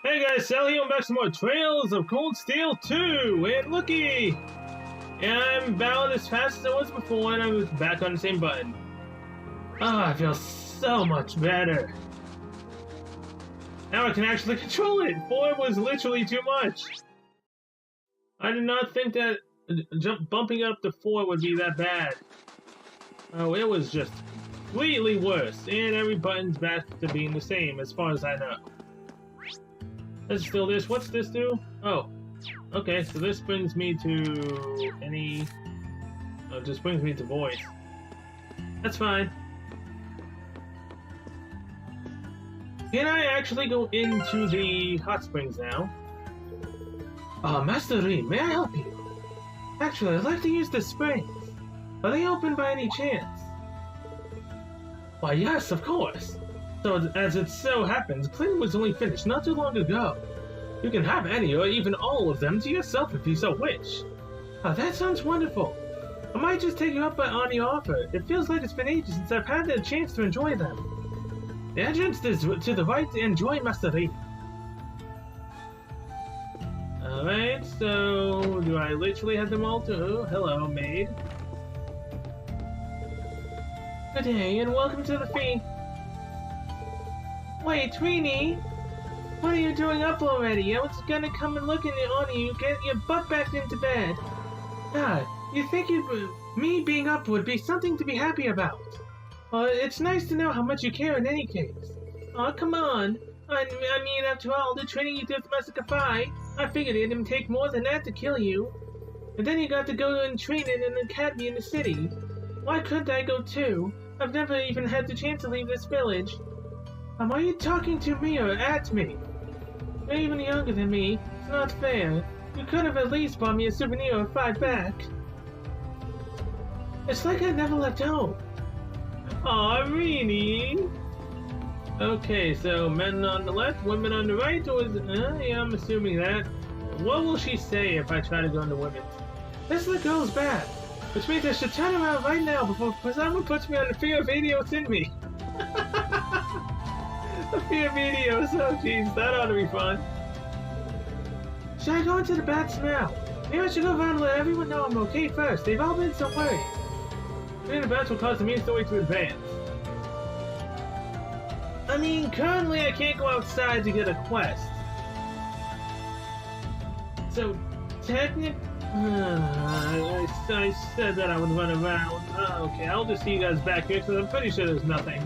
Hey guys, Sal here, I'm back to more Trails of Cold Steel 2, and looky! I'm about as fast as I was before, and I was back on the same button. I feel so much better. Now I can actually control it! 4 was literally too much! I did not think that bumping up to 4 would be that bad. Oh, it was just completely worse, and every button's back to being the same, as far as I know. Let's still this. What's this do? Oh, okay. So this brings me to any. Oh, it just brings me to voice. That's fine. Can I actually go into the hot springs now? Master Reed, may I help you? Actually, I'd like to use the springs. Are they open by any chance? Why, yes, of course. So, as it so happens, cleaning was only finished not too long ago. You can have any or even all of them to yourself if you so wish. That sounds wonderful. I might just take you up on your offer. It feels like it's been ages since I've had a chance to enjoy them. The entrance is to the right. Enjoy, Master Reed. Alright, so do I literally have them all to... Oh, hello, maid. Good day, and welcome to the fee. Wait, Tweenie! What are you doing up already? I was gonna come and look on you, get your butt back into bed. You think me being up would be something to be happy about? It's nice to know how much you care in any case. Come on. I mean, after all the training you did with Master Kafai, I figured it'd take more than that to kill you. And then you got to go and train in an academy in the city. Why couldn't I go too? I've never even had the chance to leave this village. Are you talking to me or at me? You're even younger than me. It's not fair. You could have at least bought me a souvenir or 5 back. It's like I never left home. Aw, really? Okay, so men on the left, women on the right, or is it... yeah, I'm assuming that. What will she say if I try to go into women's? This little girl's bad, which means I should turn around right now before someone puts me on the fear of idiots in me. The fear of idiots, oh jeez, that ought to be fun. Should I go into the bats now? Maybe I should go around and let everyone know I'm okay first. They've all been so worried. Being the bats will cause the mean story to advance. I mean, currently I can't go outside to get a quest. So, technically... I said that I would run around. Okay, I'll just see you guys back here, because I'm pretty sure there's nothing.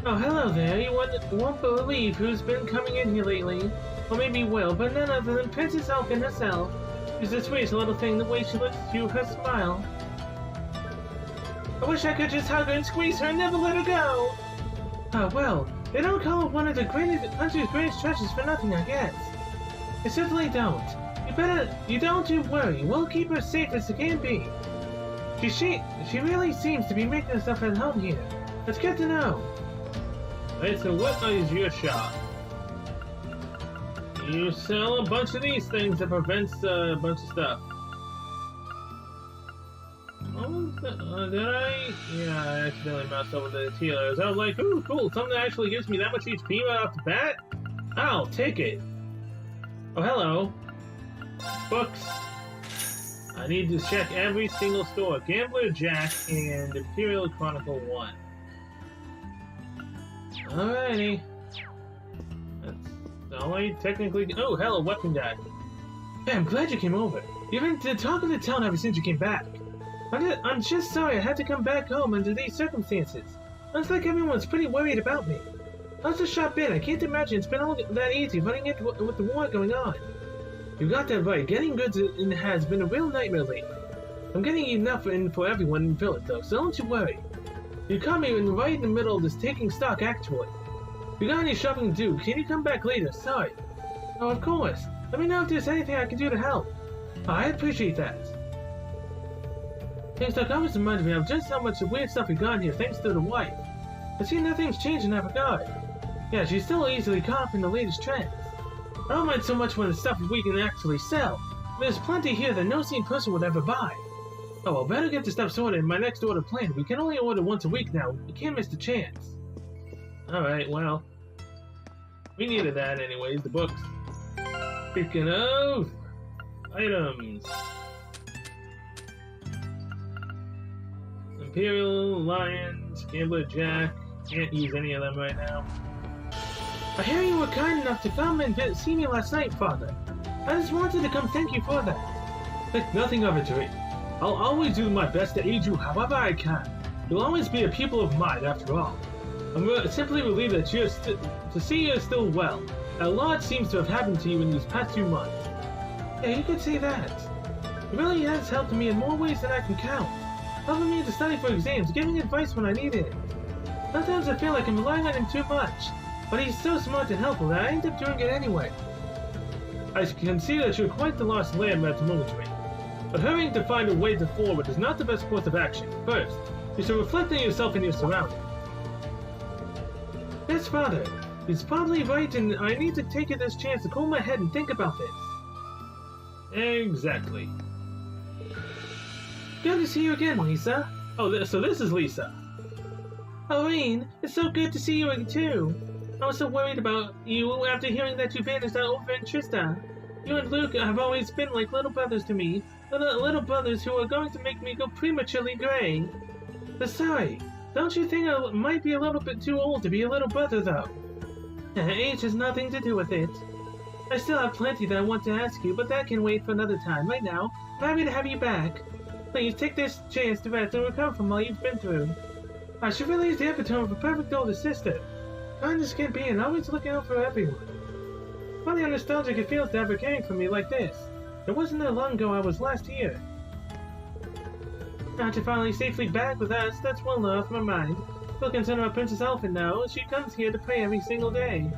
Oh, hello there. You won't believe who's been coming in here lately. Or maybe you will, but none other than Princess Elkin herself. She's the sweetest little thing, the way she looks at you, her smile. I wish I could just hug her and squeeze her and never let her go. Well, they don't call it one of the country's greatest treasures for nothing, I guess. They certainly don't. You don't worry. We'll keep her safe as it can be. She really seems to be making herself at home here. That's good to know. Alright, so what is your shop? You sell a bunch of these things that prevents a bunch of stuff. Did I? Yeah, I accidentally moused over the dealers. I was like, ooh, cool, something that actually gives me that much HP right off the bat? I'll take it. Oh, hello. Books. I need to check every single store. Gambler Jack and Imperial Chronicle 1. Alrighty. That's all I technically... Oh, hello, weapon guy. Hey, I'm glad you came over. You've been to talk of the town ever since you came back. I'm just sorry I had to come back home under these circumstances. Looks like everyone's pretty worried about me. How's the shop been? I can't imagine it's been all that easy running it with the war going on. You got that right. Getting goods in has been a real nightmare lately. I'm getting enough in for everyone in the village, though, so don't you worry. You caught me right in the middle of this taking stock, actually. If you got any shopping to do, can you come back later? Sorry. Oh, of course. Let me know if there's anything I can do to help. I appreciate that. Things like always reminded me of just how much weird stuff we got here thanks to the wife. I see nothing's changed in that regard. Yeah, she's still easily caught up in the latest trends. I don't mind so much when the stuff we can actually sell. There's plenty here that no sane person would ever buy. Oh, well, better get the stuff sorted in my next order planned. We can only order once a week now. We can't miss the chance. Alright, well. We needed that anyways, the books. Speaking of items. Imperial, Alliance, Gambler Jack. Can't use any of them right now. I hear you were kind enough to come and see me last night, Father. I just wanted to come thank you for that. Think nothing of it, Reed. I'll always do my best to aid you however I can. You'll always be a pupil of mine, after all. I'm simply relieved that to see you're still well. A lot seems to have happened to you in these past 2 months. Yeah, you could say that. It really has helped me in more ways than I can count. Helping me to study for exams, giving advice when I need it. Sometimes I feel like I'm relying on him too much, but he's so smart and helpful that I end up doing it anyway. I can see that you're quite the lost lamb at the moment, Reed. But hurrying to find a way forward is not the best course of action. First, you should reflect on yourself and your surroundings. Yes, Father. He's probably right, and I need to take this chance to cool my head and think about this. Exactly. Good to see you again, Lisa. Oh, so this is Lisa. Irene, it's so good to see you again, too. I was so worried about you after hearing that you vanished over in Trista. You and Luke have always been like little brothers to me. Little brothers who are going to make me go prematurely gray. But sorry, don't you think I might be a little bit too old to be a little brother, though? Age has nothing to do with it. I still have plenty that I want to ask you, but that can wait for another time. Right now, I'm happy to have you back. Please take this chance to rest and recover from all you've been through. She really is the epitome of a perfect older sister. Kind as can be and always looking out for everyone. Funny how nostalgic it feels to have her caring for me like this. It wasn't that long ago I was last here. Now to finally safely back with us, that's well off my mind. Still concerned about Princess Elephant now. She comes here to pray every single day.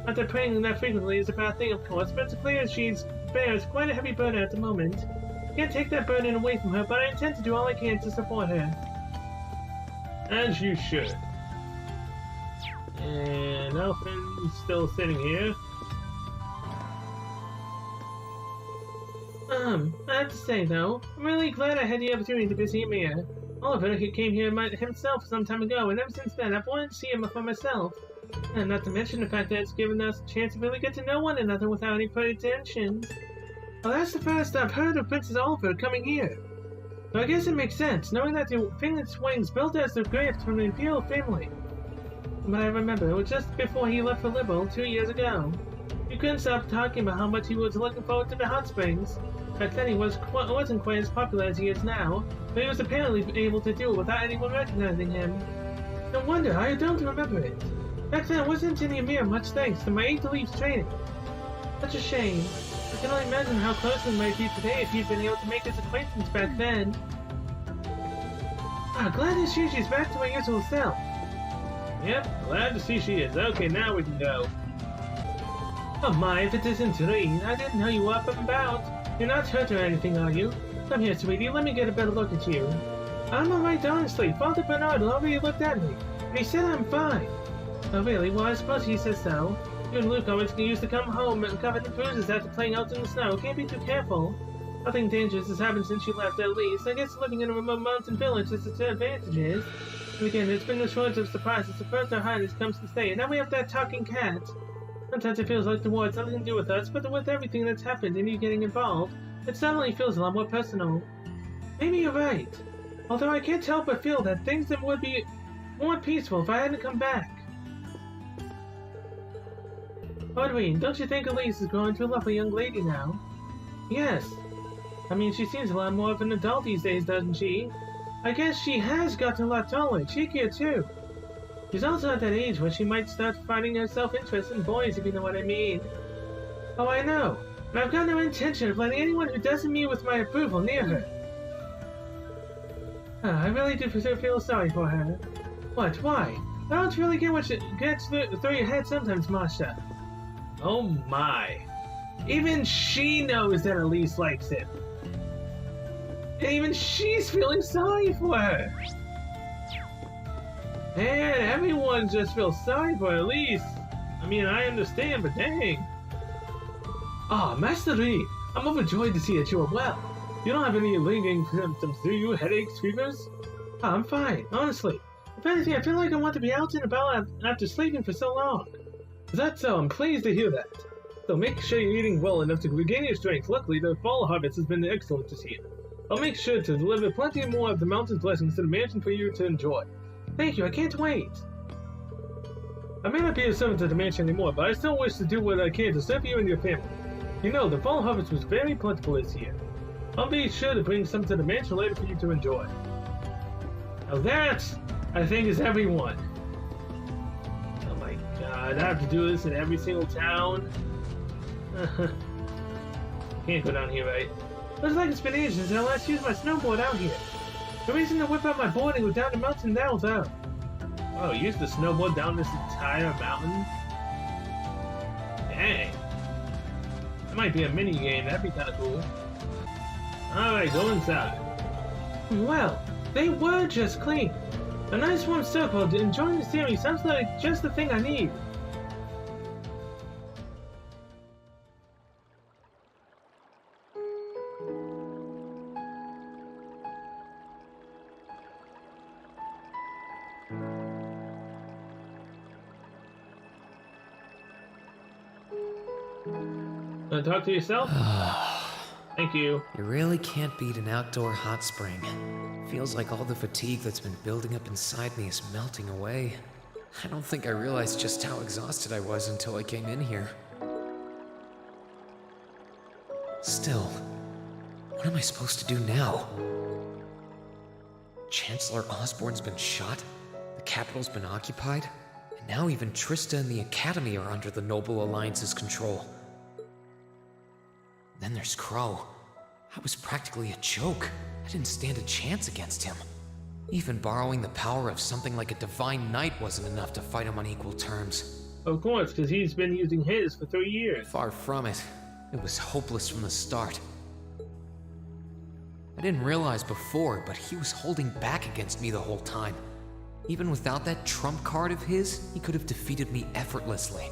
Not that praying that frequently is a bad thing, of course, but it's clear she bears quite a heavy burden at the moment. Can't take that burden away from her, but I intend to do all I can to support her. As you should. And Elfin's still sitting here. I have to say though, I'm really glad I had the opportunity to visit Ymir. Oliver came here himself some time ago, and ever since then I've wanted to see him for myself. And not to mention the fact that it's given us a chance to really get to know one another without any pretensions. Well, that's the first I've heard of Princess Oliver coming here. So I guess it makes sense, knowing that the Phoenix Wings built as a gift from the Imperial family. But I remember, it was just before he left for Liberl 2 years ago. He couldn't stop talking about how much he was looking forward to the hot springs. Back then he wasn't quite as popular as he is now, but he was apparently able to do it without anyone recognizing him. No wonder, I don't remember it. Back then I wasn't in Ymir much thanks to my 8 Leaves training. Such a shame. I can only imagine how close we might be today if he'd been able to make his acquaintance back then. Glad to see she's back to her usual self. Yep, glad to see she is. Okay, now we can go. Oh my, if it isn't Reed, I didn't know you were up and about. You're not hurt or anything, are you? Come here, sweetie, let me get a better look at you. I'm alright, honestly. Father Bernard already looked at me, and he said I'm fine. Oh really? Well, I suppose he says so. You and Luke always used to come home and covered in bruises after playing out in the snow. Can't be too careful. Nothing dangerous has happened since you left, at least. I guess living in a remote mountain village has its advantages. And again, it's been a shortage of surprises. The first our highness comes to stay, and now we have that talking cat. Sometimes it feels like the war has nothing to do with us, but with everything that's happened and you getting involved, it suddenly feels a lot more personal. Maybe you're right. Although I can't help but feel that things would be more peaceful if I hadn't come back. Odwin, don't you think Elise is growing to a lovely young lady now? Yes. I mean, she seems a lot more of an adult these days, doesn't she? I guess she has gotten a lot taller and cheekier too. She's also at that age where she might start finding her self-interest in boys, if you know what I mean. Oh, I know. And I've got no intention of letting anyone who doesn't meet with my approval near her. I really do feel sorry for her. What? Why? I don't really get what gets through your head sometimes, Masha. Oh my. Even she knows that Elise likes him. And even she's feeling sorry for her. Man, everyone just feels sorry for Elise. I mean, I understand, but dang. Master Reed, I'm overjoyed to see that you are well. You don't have any lingering symptoms, do you? Headaches, fevers? I'm fine, honestly. If anything, I feel like I want to be out and about after sleeping for so long. Is that so? I'm pleased to hear that. So make sure you're eating well enough to regain your strength. Luckily, the fall harvest has been excellent this year. I'll make sure to deliver plenty more of the mountain's blessings to the mansion for you to enjoy. Thank you, I can't wait. I may not be a servant at the mansion anymore, but I still wish to do what I can to serve you and your family. You know, the fall harvest was very plentiful this year. I'll be sure to bring some to the mansion later for you to enjoy. Now that, I think, is everyone. Oh my god, I have to do this in every single town. Can't go down here, right? Looks like it's been ages since I last used my snowboard out here. The reason to whip out my board and go down the mountain now was out. Oh, use the snowboard down this entire mountain? Dang. That might be a mini game, that'd be kinda cool. Alright, go inside. Well, they were just clean. A nice warm circle to enjoying the series sounds like just the thing I need. Wanna talk to yourself? Thank you. You really can't beat an outdoor hot spring. Feels like all the fatigue that's been building up inside me is melting away. I don't think I realized just how exhausted I was until I came in here. Still, what am I supposed to do now? Chancellor Osborne's been shot, the capital's been occupied, and now even Trista and the Academy are under the Noble Alliance's control. Then there's Crow. I was practically a joke. I didn't stand a chance against him. Even borrowing the power of something like a Divine Knight wasn't enough to fight him on equal terms. Of course, because he's been using his for 3 years. Far from it. It was hopeless from the start. I didn't realize before, but he was holding back against me the whole time. Even without that trump card of his, he could have defeated me effortlessly.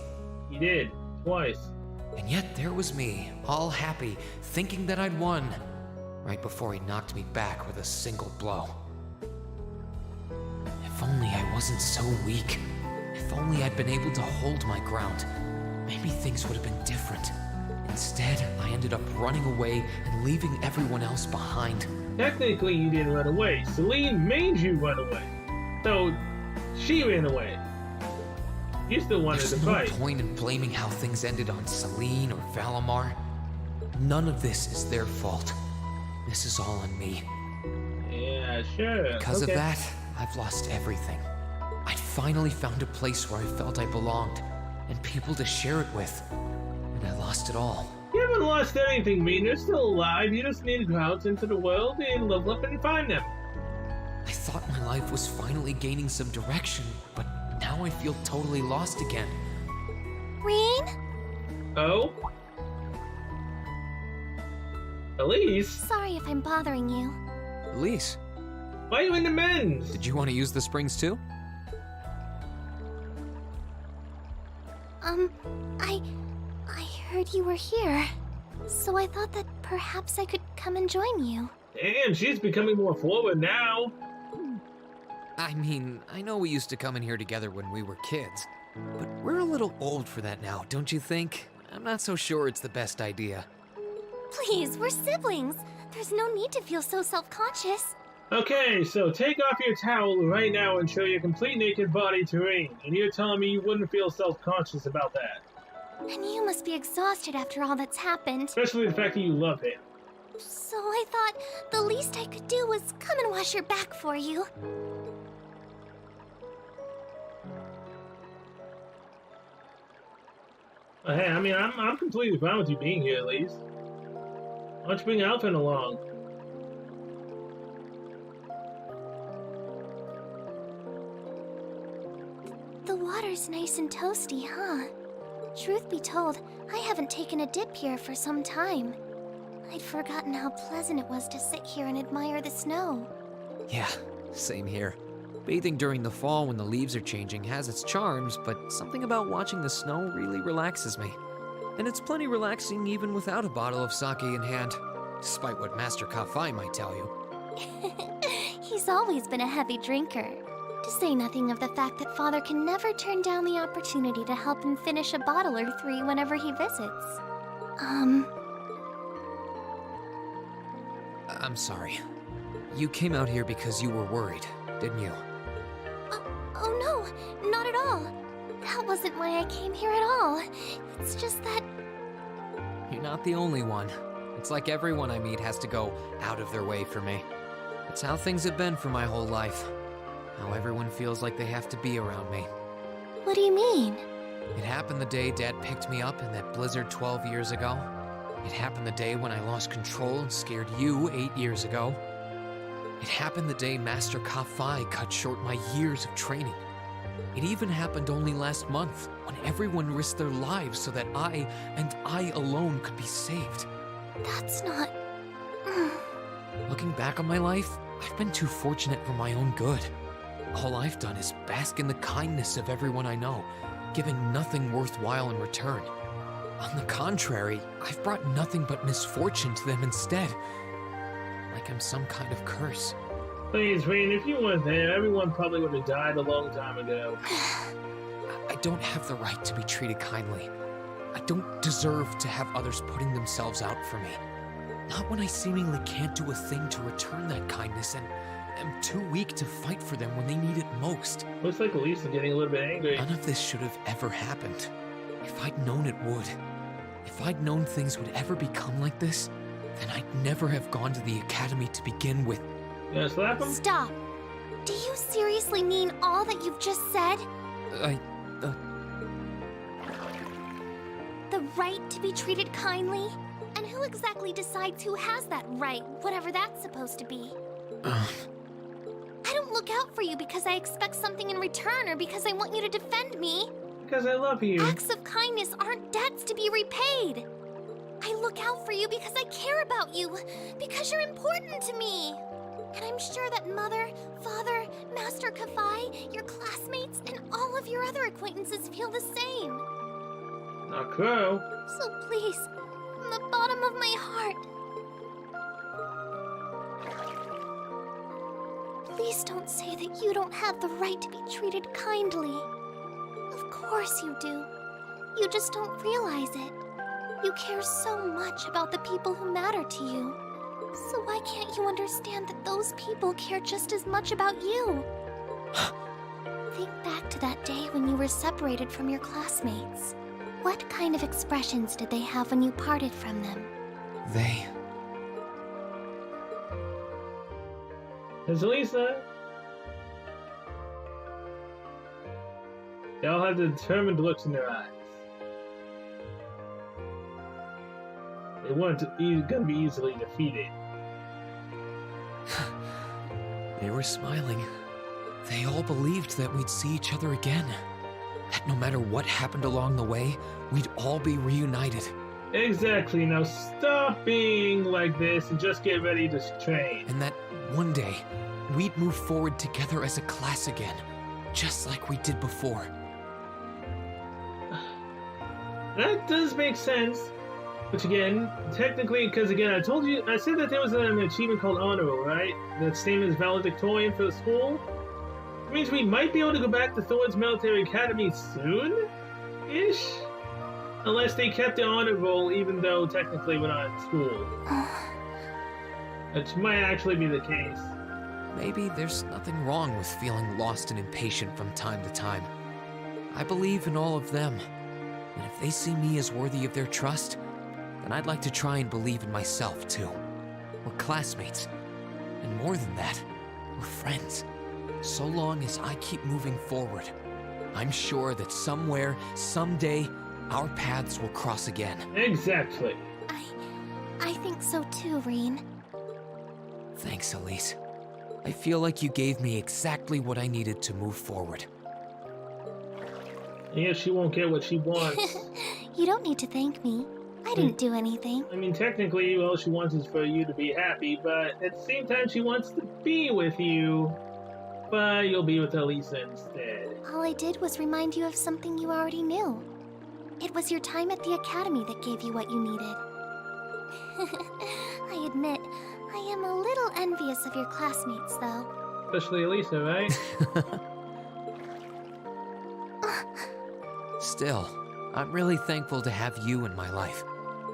He did. Twice. And yet there was me, all happy, thinking that I'd won, right before he knocked me back with a single blow. If only I wasn't so weak. If only I'd been able to hold my ground. Maybe things would have been different. Instead, I ended up running away and leaving everyone else behind. Technically, you didn't run away. Celine made you run away. So, she ran away. You still wanted to fight. There's no point in blaming how things ended on Celine or Valimar. None of this is their fault. This is all on me. Yeah, sure. Because of that, I've lost everything. I'd finally found a place where I felt I belonged, and people to share it with. And I lost it all. You haven't lost anything, Mean. You're still alive. You just need to go out into the world and level up and find them. I thought my life was finally gaining some direction, but now I feel totally lost again. Rean? Oh? Elise? Sorry if I'm bothering you. Elise, Why are you in the men's? did you want to use the springs too? I heard you were here. So I thought that perhaps I could come and join you. Damn, she's becoming more forward now. I mean, I know we used to come in here together when we were kids, but we're a little old for that now, don't you think? I'm not so sure it's the best idea. Please, we're siblings. There's no need to feel so self-conscious. Okay, so take off your towel right now and show your complete naked body to Rain. And you're telling me you wouldn't feel self-conscious about that. And you must be exhausted after all that's happened. Especially the fact that you love him. So I thought the least I could do was come and wash your back for you. Hey, I mean, I'm completely fine with you being here, at least. Why don't you bring Alphen along? The water's nice and toasty, huh? Truth be told, I haven't taken a dip here for some time. I'd forgotten how pleasant it was to sit here and admire the snow. Yeah, same here. Bathing during the fall when the leaves are changing has its charms, but something about watching the snow really relaxes me. And it's plenty relaxing even without a bottle of sake in hand, despite what Master Kafai might tell you. He's always been a heavy drinker. To say nothing of the fact that Father can never turn down the opportunity to help him finish a bottle or three whenever he visits. I'm sorry. You came out here because you were worried, didn't you? Oh no, not at all. That wasn't why I came here at all. It's just that... You're not the only one. It's like everyone I meet has to go out of their way for me. It's how things have been for my whole life. How everyone feels like they have to be around me. What do you mean? It happened the day Dad picked me up in that blizzard 12 years ago. It happened the day when I lost control and scared you 8 years ago. It happened the day Master Ka-Fai cut short my years of training. It even happened only last month, when everyone risked their lives so that I, and I alone, could be saved. That's not... Looking back on my life, I've been too fortunate for my own good. All I've done is bask in the kindness of everyone I know, giving nothing worthwhile in return. On the contrary, I've brought nothing but misfortune to them instead. Like I'm some kind of curse. Please, Rain, if you weren't there, everyone probably would have died a long time ago. I don't have the right to be treated kindly. I don't deserve to have others putting themselves out for me. Not when I seemingly can't do a thing to return that kindness and am too weak to fight for them when they need it most. Looks like Elisa getting a little bit angry. None of this should have ever happened. If I'd known it would, if I'd known things would ever become like this, then I'd never have gone to the academy to begin with. You gonna slap him? Stop! Do you seriously mean all that you've just said? The right to be treated kindly? And who exactly decides who has that right, whatever that's supposed to be? I don't look out for you because I expect something in return or because I want you to defend me. Because I love you. Acts of kindness aren't debts to be repaid. I look out for you because I care about you, because you're important to me. And I'm sure that Mother, Father, Master Ka-Fai, your classmates, and all of your other acquaintances feel the same. Not Crow. So please, from the bottom of my heart, please don't say that you don't have the right to be treated kindly. Of course you do. You just don't realize it. You care so much about the people who matter to you. So why can't you understand that those people care just as much about you? Think back to that day when you were separated from your classmates. What kind of expressions did they have when you parted from them? There's Elisa. They all have determined looks in their eyes. They weren't gonna be easily defeated. They were smiling. They all believed that we'd see each other again. That no matter what happened along the way, we'd all be reunited. Exactly. Now stop being like this and just get ready to train. And that one day, we'd move forward together as a class again, just like we did before. That does make sense. Which again, technically, because again, I said that there was an achievement called Honor Roll, right? The same as valedictorian for the school. It means we might be able to go back to Thorn's Military Academy soon-ish? Unless they kept the Honor Roll, even though technically we're not in school. Which might actually be the case. Maybe there's nothing wrong with feeling lost and impatient from time to time. I believe in all of them. And if they see me as worthy of their trust, then I'd like to try and believe in myself, too. We're classmates. And more than that, we're friends. So long as I keep moving forward, I'm sure that somewhere, someday, our paths will cross again. Exactly. I think so too, Rean. Thanks, Elise. I feel like you gave me exactly what I needed to move forward. Yeah, she won't get what she wants. You don't need to thank me. I didn't do anything. I mean, technically, all she wants is for you to be happy, but at the same time, she wants to be with you. But you'll be with Elisa instead. All I did was remind you of something you already knew. It was your time at the academy that gave you what you needed. I admit, I am a little envious of your classmates, though. Especially Elisa, right? Still, I'm really thankful to have you in my life.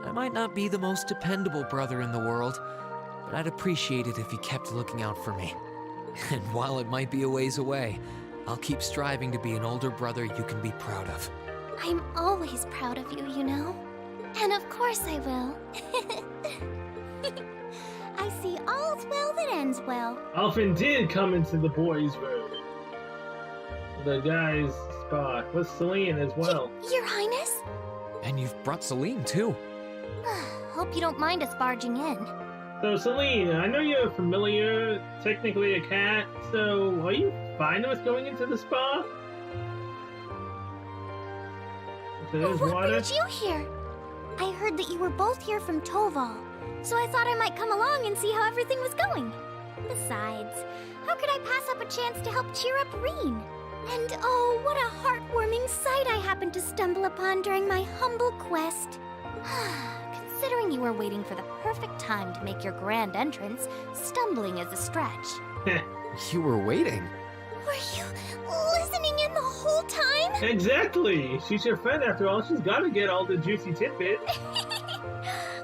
I might not be the most dependable brother in the world, but I'd appreciate it if you kept looking out for me. And while it might be a ways away, I'll keep striving to be an older brother you can be proud of. I'm always proud of you, you know. And of course I will. I see all's well that ends well. Alphen did come into the boys' room. The guy's spa with Celine as well. Your Highness? And you've brought Celine too. Hope you don't mind us barging in. So Celine, I know you're a familiar, technically a cat, so are you fine with going into the spa? So there's What water. brings you here? I heard that you were both here from Toval, so I thought I might come along and see how everything was going. Besides, how could I pass up a chance to help cheer up Reen? And oh, what a heartwarming sight I happened to stumble upon during my humble quest. Considering you were waiting for the perfect time to make your grand entrance, stumbling is a stretch. You were waiting. Were you listening in the whole time? Exactly! She's your friend after all, she's gotta get all the juicy tidbits.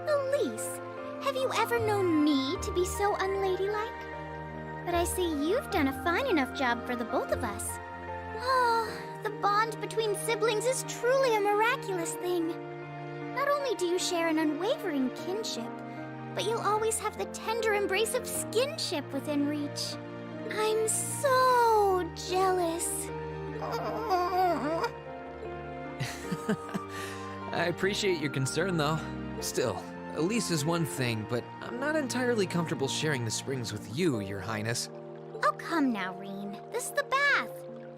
Elise, have you ever known me to be so unladylike? But I see you've done a fine enough job for the both of us. Oh, the bond between siblings is truly a miraculous thing. Not only do you share an unwavering kinship, but you'll always have the tender embrace of skinship within reach. I'm so jealous. I appreciate your concern, though. Still, Elise is one thing, but I'm not entirely comfortable sharing the springs with you, Your Highness. Oh, come now, Reen. This is the bath.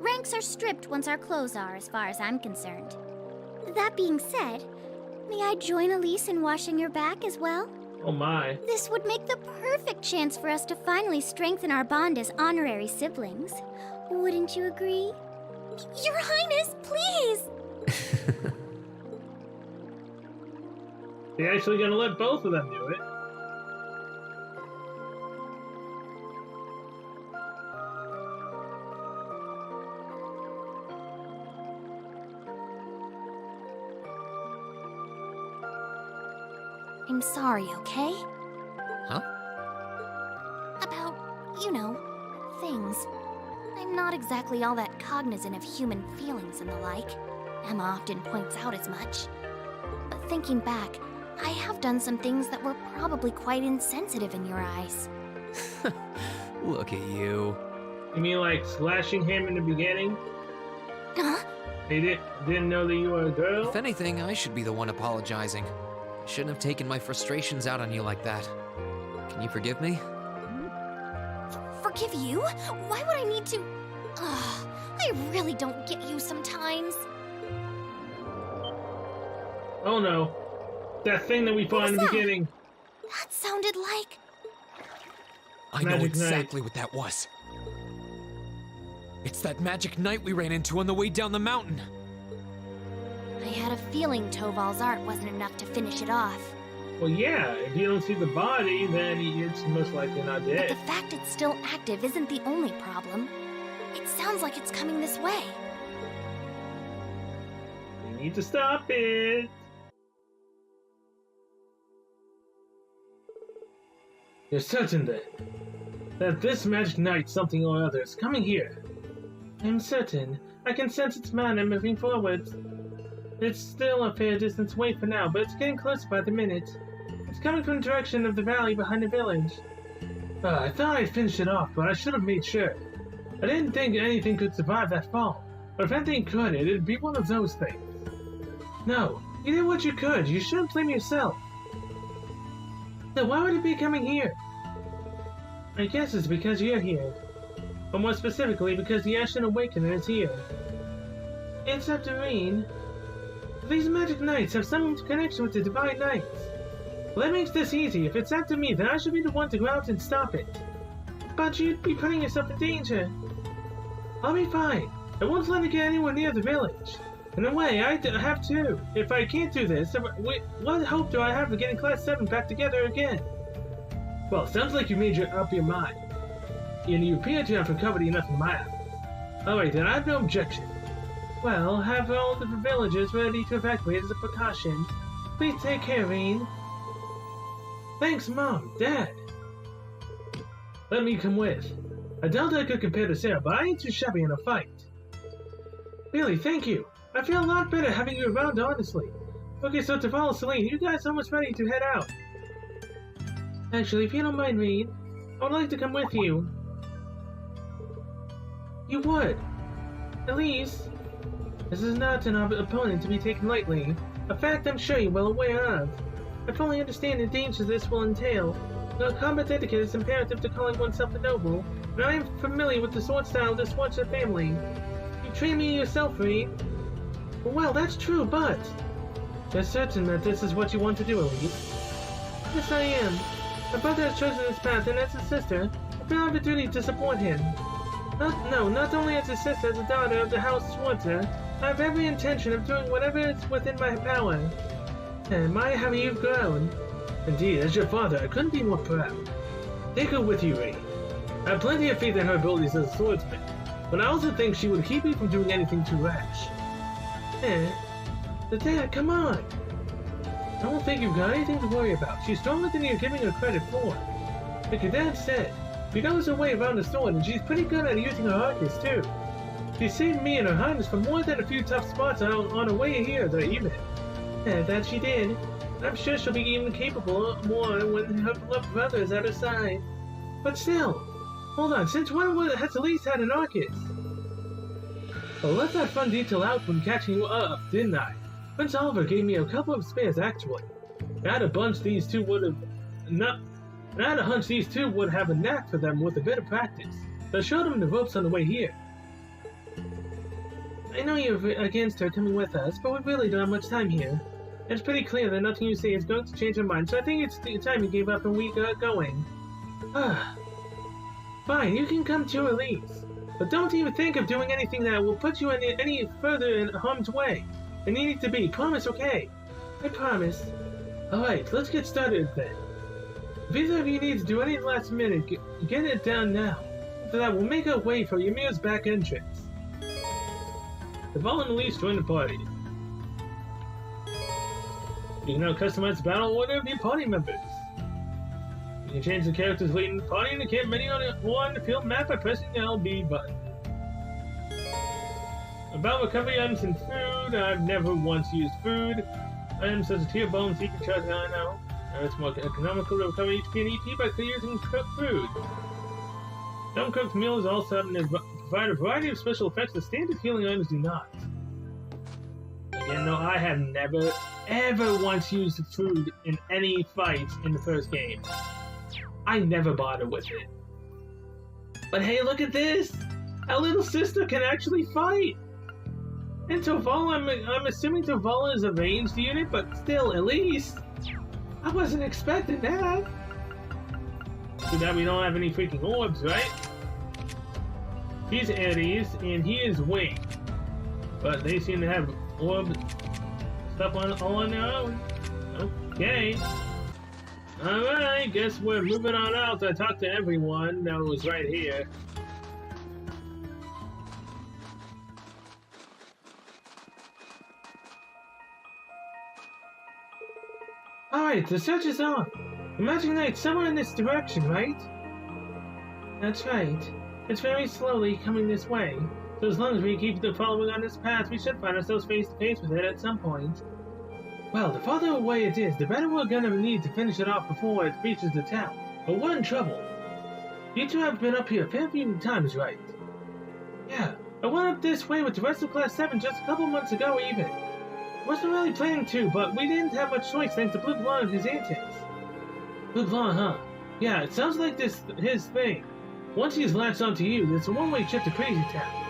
Ranks are stripped once our clothes are, as far as I'm concerned. That being said, may I join Elise in washing your back as well? Oh my. This would make the perfect chance for us to finally strengthen our bond as honorary siblings. Wouldn't you agree? Your Highness, please! They're actually gonna let both of them do it. I'm sorry, okay? Huh? About, you know, things. I'm not exactly all that cognizant of human feelings and the like. Emma often points out as much. But thinking back, I have done some things that were probably quite insensitive in your eyes. Look at you. You mean like slashing him in the beginning? Huh? They didn't know that you were a girl? If anything, I should be the one apologizing. I shouldn't have taken my frustrations out on you like that. Can you forgive me? Forgive you? Why would I need to? Ugh, I really don't get you sometimes. Oh no. That thing that we fought in the was that? beginning. That sounded like... I know Magic exactly what that was. It's that magic knight we ran into on the way down the mountain. I had a feeling Toval's art wasn't enough to finish it off. Well, yeah, if you don't see the body, then it's most likely not But dead. the fact it's still active isn't the only problem. It sounds like it's coming this way. We need to stop it. You're certain then that this magic knight something or other is coming here? I'm certain. I can sense its manner moving forward. It's still a fair distance away for now, but it's getting closer by the minute. It's coming from the direction of the valley behind the village. I thought I'd finished it off, but I should have made sure. I didn't think anything could survive that fall. But if anything could, it'd be one of those things. No, you did what you could. You shouldn't blame yourself. So why would it be coming here? I guess it's because you're here. But more specifically, because the Ashen Awakener is here. It's up to Reen. These magic knights have some connection with the Divine Knights. Well, that makes this easy. If it's up to me, then I should be the one to go out and stop it. But you'd be putting yourself in danger. I'll be fine. I won't let it get anywhere near the village. In a way, I have to. If I can't do this, what hope do I have of getting Class 7 back together again? Well, sounds like you made up your mind. And you appear to have recovered enough in my eyes. Alright then, I have no objection. Well, have all the villagers ready to evacuate as a precaution. Please take care, Rean. Thanks, Mom, Dad. Let me come with. I doubt I could compare to Sarah, but I ain't too shabby in a fight. Really, thank you. I feel a lot better having you around, honestly. Okay, so to follow Celine, you guys almost ready to head out? Actually, if you don't mind, Rean, I would like to come with you. You would? Elise, this is not an opponent to be taken lightly. A fact I'm sure you're well aware of. I fully understand the dangers this will entail. The combat etiquette is imperative to calling oneself a noble, and I am familiar with the sword style of the Schwarzer family. You trained me yourself, Rean. Well, that's true, but... You're certain that this is what you want to do, Elise? Yes, I am. My brother has chosen this path, and as a sister, I feel I have a duty to support him. Not only as a sister, as a daughter of the House Schwarzer, I have every intention of doing whatever is within my power. And my, how you've grown. Indeed, as your father, I couldn't be more proud. Take her with you, Rean. I have plenty of faith in her abilities as a swordsman, but I also think she would keep me from doing anything too rash. Dad, come on! I don't think you've got anything to worry about. She's stronger than you're giving her credit for. Like your dad said, she knows her way around the sword, and she's pretty good at using her arcus, too. She saved me and her highness from more than a few tough spots on her way here the evening. That she did. I'm sure she'll be even capable more when her beloved brother is at her side. But still, hold on, since when has Elise had an arcus? I left that fun detail out when catching you up, didn't I? Prince Oliver gave me a couple of spares, actually. I had a hunch these two would have a knack for them with a bit of practice. So I showed them the ropes on the way here. I know you're against her coming with us, but we really don't have much time here. It's pretty clear that nothing you say is going to change her mind, so I think it's the time you gave up and we got going. Fine, you can come to Elise. But don't even think of doing anything that will put you any further in harm's way. I need it to be. Promise, okay? I promise. Alright, let's get started then. If either of you need to do any last minute, get it down now. After that, we'll make our way for Ymir's back entrance. The Vol and Elise join the party. You can now customize the battle order of your party members. You can change the characters leading the party in the camp menu on the field map by pressing the LB button. About recovery items and food, I've never once used food. Items such as tier bones, secret charge, I know. It's more economical to recover HP and EP by using cooked food. Some cooked meals also provide a variety of special effects that standard healing items do not. Again, no, I have never, ever once used food in any fight in the first game. I never bothered with it. But hey, look at this! Our little sister can actually fight! And Tovala, I'm assuming Tovala is a ranged unit, but still, at least. I wasn't expecting that. Too bad we don't have any freaking orbs, right? He's Ares, and he is Wing. But they seem to have orb stuff all on their own. Okay. Alright, guess we're moving on out. I talked to everyone that was right here. Alright, the search is on. Imagine that it's somewhere in this direction, right? That's right. It's very slowly coming this way. So as long as we keep following on this path, we should find ourselves face to face with it at some point. Well, the farther away it is, the better we're gonna need to finish it off before it reaches the town. But we're in trouble. You two have been up here a fair few times, right? Yeah, I went up this way with the rest of Class 7 just a couple months ago even. Wasn't really planning to, but we didn't have much choice thanks to Blue Blanc and his antics. Blue Blanc, huh? Yeah, it sounds like this his thing. Once he's latched onto you, it's a one-way trip to Crazy Town.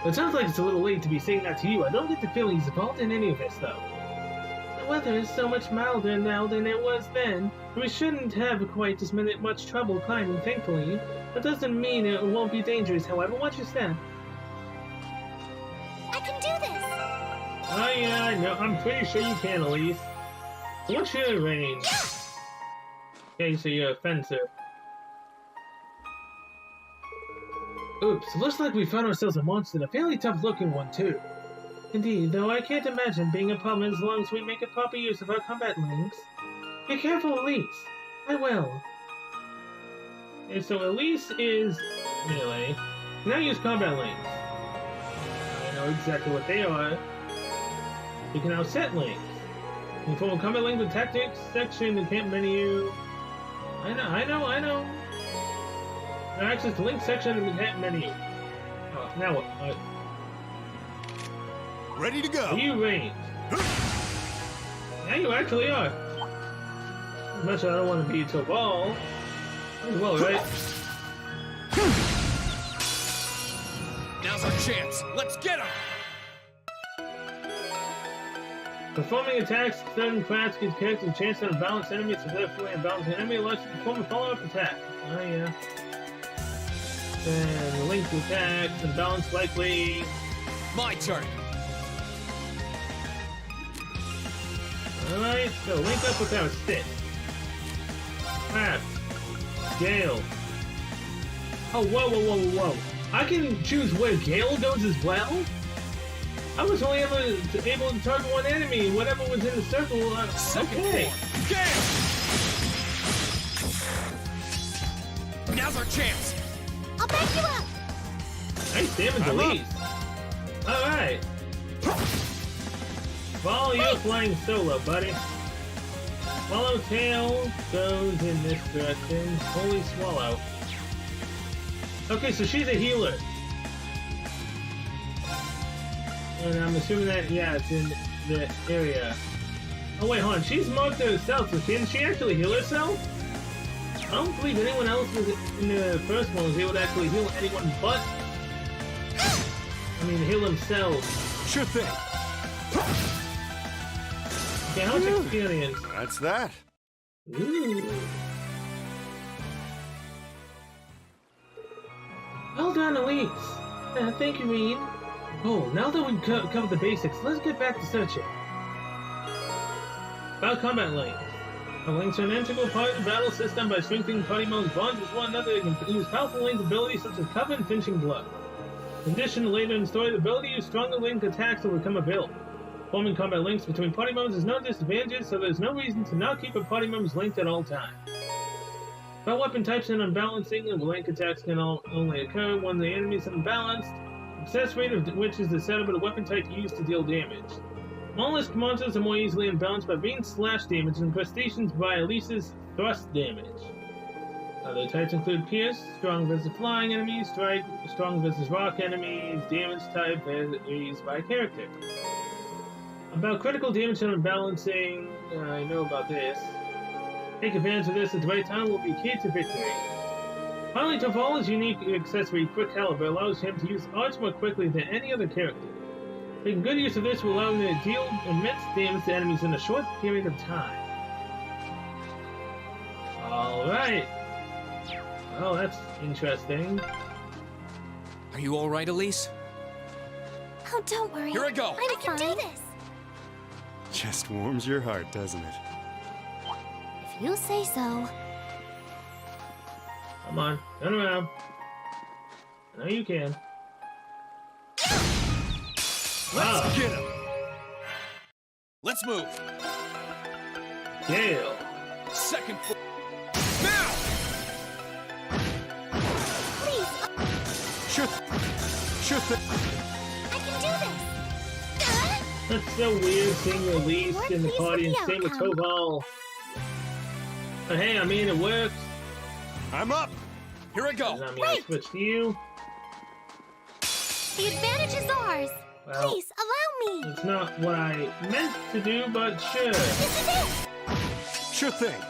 It sounds like it's a little late to be saying that to you. I don't get the feeling he's involved in any of this, though. The weather is so much milder now than it was then. We shouldn't have quite as much trouble climbing, thankfully. That doesn't mean it won't be dangerous, however. Watch your step. I can do this! Oh yeah, I know. I'm pretty sure you can, Elise. What's your range? Okay, so you're a fencer. Oops, looks like we found ourselves a monster, and a fairly tough-looking one, too. Indeed, though I can't imagine being a problem as long as we make a proper use of our combat links. Be careful, Elise. I will. And so Elise is melee. Now use combat links. I know exactly what they are. You can now set links. You can form a combat link with tactics section in the camp menu. I know. Now access the link section in the camp menu. Oh, now what? Ready to go. Are you ranged? Yeah, you actually are. As much as I don't want to beat Toval. Well, right? Now's our chance. Let's get him. Performing attacks, certain crafts gives characters a chance to unbalance enemies, so therefore unbalance an enemy allows you to perform a follow-up attack. Oh yeah. Then link to attacks, unbalance likely. My turn. Alright, so link up with our stick. Craft. Gale. Oh, whoa. I can choose where Gale goes as well? I was only able to target one enemy, whatever was in the circle. Okay. Gale! Now's our chance. I'll back you up! Nice damage, I'm Elise. Alright. Follow, you're flying solo, buddy. Swallow tail goes in this direction. Holy Swallow. Okay, so she's a healer. And I'm assuming that, yeah, it's in the area. Oh wait, hold on. She's marked herself, so can she actually heal herself? I don't believe anyone else was in the first one was able to actually heal anyone but... heal themselves. Sure thing. Okay, how much experience? That's that. Ooh. Well done, Elise. Thank you, Reed. Oh, now that we've covered the basics, let's get back to searching. About combat links. The links are an integral part of the battle system by strengthening party members' bonds with one another. They can use powerful link abilities such as cover and finishing blow. In addition, later in the story, the ability to use stronger link attacks will become available. Forming combat links between party members is no disadvantage, so there's no reason to not keep a party members linked at all times. About weapon types and unbalancing, the link attacks can only occur when the enemy is unbalanced, success rate of which is the setup of the weapon type used to deal damage. Smallest monsters are more easily unbalanced by being slash damage and crustaceans by Elise's thrust damage. Other types include Pierce, strong versus flying enemies, strike, strong versus rock enemies, damage type varies by character. About critical damage and unbalancing, I know about this. Take advantage of this at the right time will be key to victory. Finally, Toval's unique accessory, Quick Caliber, allows him to use arts more quickly than any other character. Making good use of this will allow him to deal immense damage to enemies in a short period of time. Alright. Oh, that's interesting. Are you all right, Elise? Oh, don't worry. Here I go. I can do this. Just warms your heart, doesn't it? If you say so. Come on, turn around. I know you can. Wow. Let's get him. Let's move. Gale. Second floor. Now! Please, Sure thing. I can do this. That's so weird seeing Elise in the party and same with Toval. But hey, it works. I'm up. Here I go. Does that mean I switch to you? The advantage is ours. Well, Please, allow me. it's not what I meant to do, but sure. This is it. Sure thing.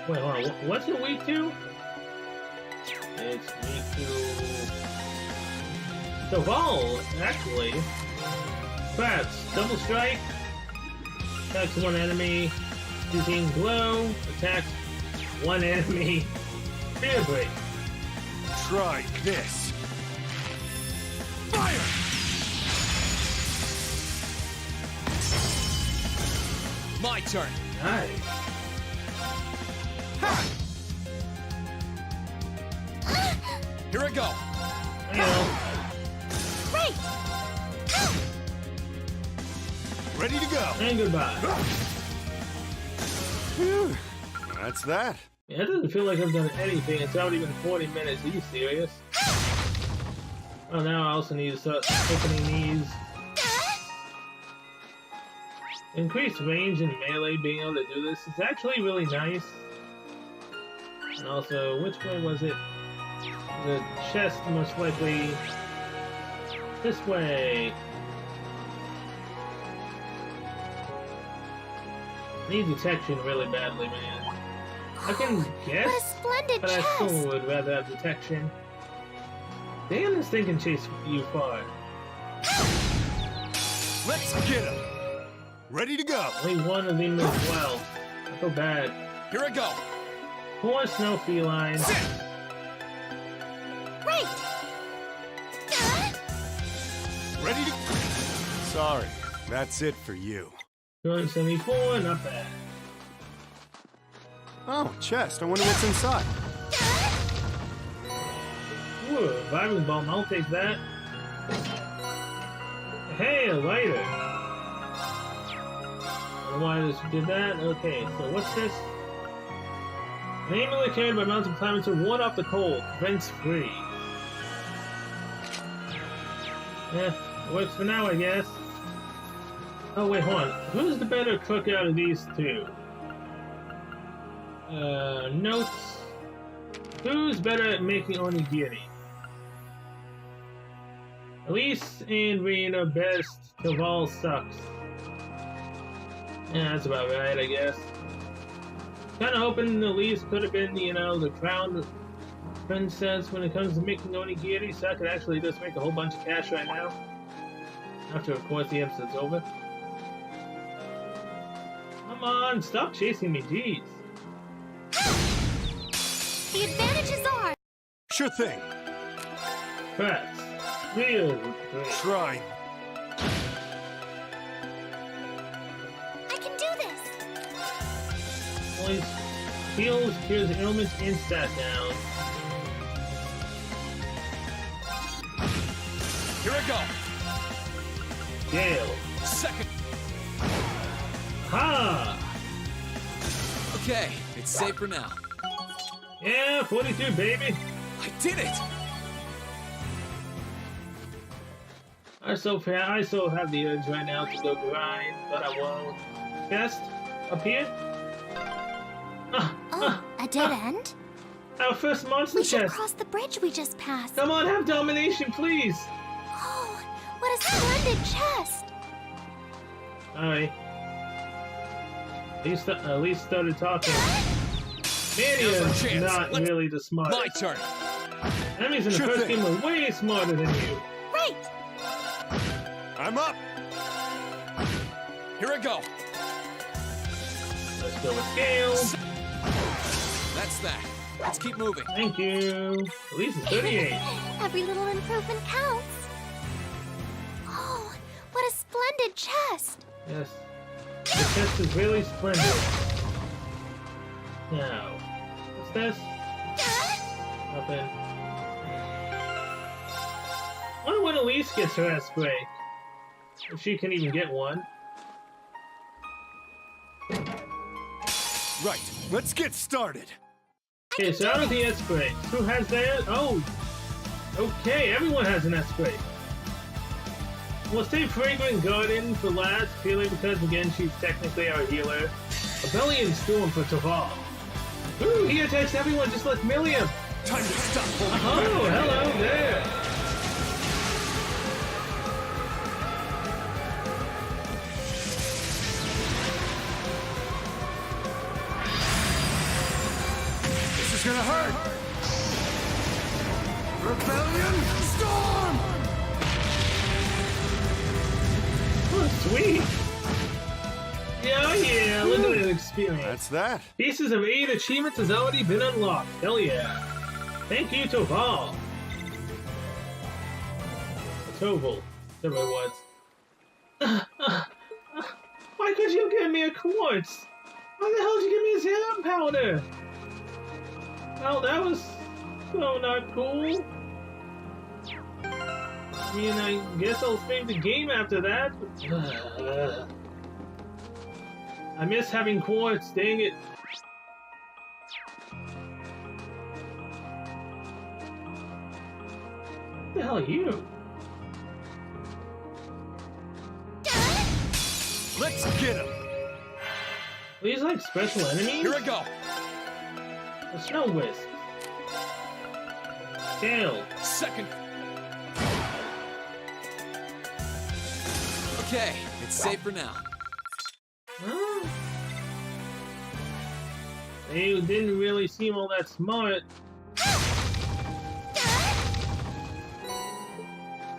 Wait, hold on. What's it weak to? It's weak to... Toval, actually. Crafts. Double strike. Attacks one enemy. Using glow. Attacks one enemy. Fear break. Try this. Fire! My turn. Nice. Here I go. I know. Great. Ready to go. And goodbye. Phew. That's that. Yeah, it doesn't feel like I've done anything. It's already been 40 minutes. Are you serious? Oh, now I also need to start opening these. Increased range and melee, being able to do this is actually really nice. And also, which way was it? The chest, most likely. This way. Need detection really badly, man. I can guess, What a splendid but I chest! still would rather have detection. Damn, this thing can chase you far. Let's get him. Ready to go. Only one of them as well. I feel bad. Here I go. Poor snow feline. Right! Ready to... Sorry, that's it for you. 274, not bad. Oh, chest. I wonder what's inside. Ooh, a vibing bomb, I'll take that. Hey, a lighter. I don't know why this did that. Okay, so what's this? Namely carried by mountain climbers to ward off the cold. Prevents freeze. Eh, works for now, I guess. Oh, wait, hold on. Who's the better cook out of these two? Notes. Who's better at making onigiri? Elise and Rena best. Kaval sucks. Yeah, that's about right, I guess. Kinda hoping Elise could have been, you know, the crown princess when it comes to making onigiri, so I could actually just make a whole bunch of cash right now. After, of course, the episode's over. Come on, stop chasing me, jeez. The advantages are... Sure thing. Press. Real great. Trying. I can do this! Points, heals, cures ailments, and stat down. Here I go. Gale. Second. Ha! Okay, it's safe for now. Yeah, 42, baby. I did it. I so have the urge right now to go grind, but I won't. Chest? Up here? Oh, a dead end? Our first monster We should chest! cross the bridge we just passed. Come on, have domination, please! Oh, what a splendid chest! Alright. At least started talking. Now's our Mania's chance. not Let's- really the My smartest. turn. Enemies in the Sure first thing. game were way smarter than you. Right! I'm up. Here I go. Let's go with Gale. That's that. Let's keep moving. Thank you. At least it's 38. Every little improvement counts. Oh, what a splendid chest! Yes. The chest is really splendid. Now, what's this? Nothing. I wonder when Elise gets her ass break. If she can even get one. Right. Let's get started. Okay, so out of the S-break. Who has theirs? Oh! Okay, everyone has an S-break. We'll save Fragrant Garden for last, purely because, again, she's technically our healer. Rebellion Storm for Taval. Ooh, he attacks everyone just like Milliam! Time to stop holding Oh, hello there! This is gonna hurt. Rebellion Storm! Oh, sweet! Yeah, look at that experience. That's that. Pieces of 8 achievements has already been unlocked. Hell yeah. Thank you, Toval. Toval. Whatever it was. Why could you give me a quartz? Why the hell did you give me a Xenon powder? Well, that was so not cool. I mean, I guess I'll stream the game after that. I miss having quartz, dang it. What the hell are you? Let's get him! Are these like special enemies? Here I go. The snow wisp. Gale. Second. Okay, it's safe for now. Huh? They didn't really seem all that smart.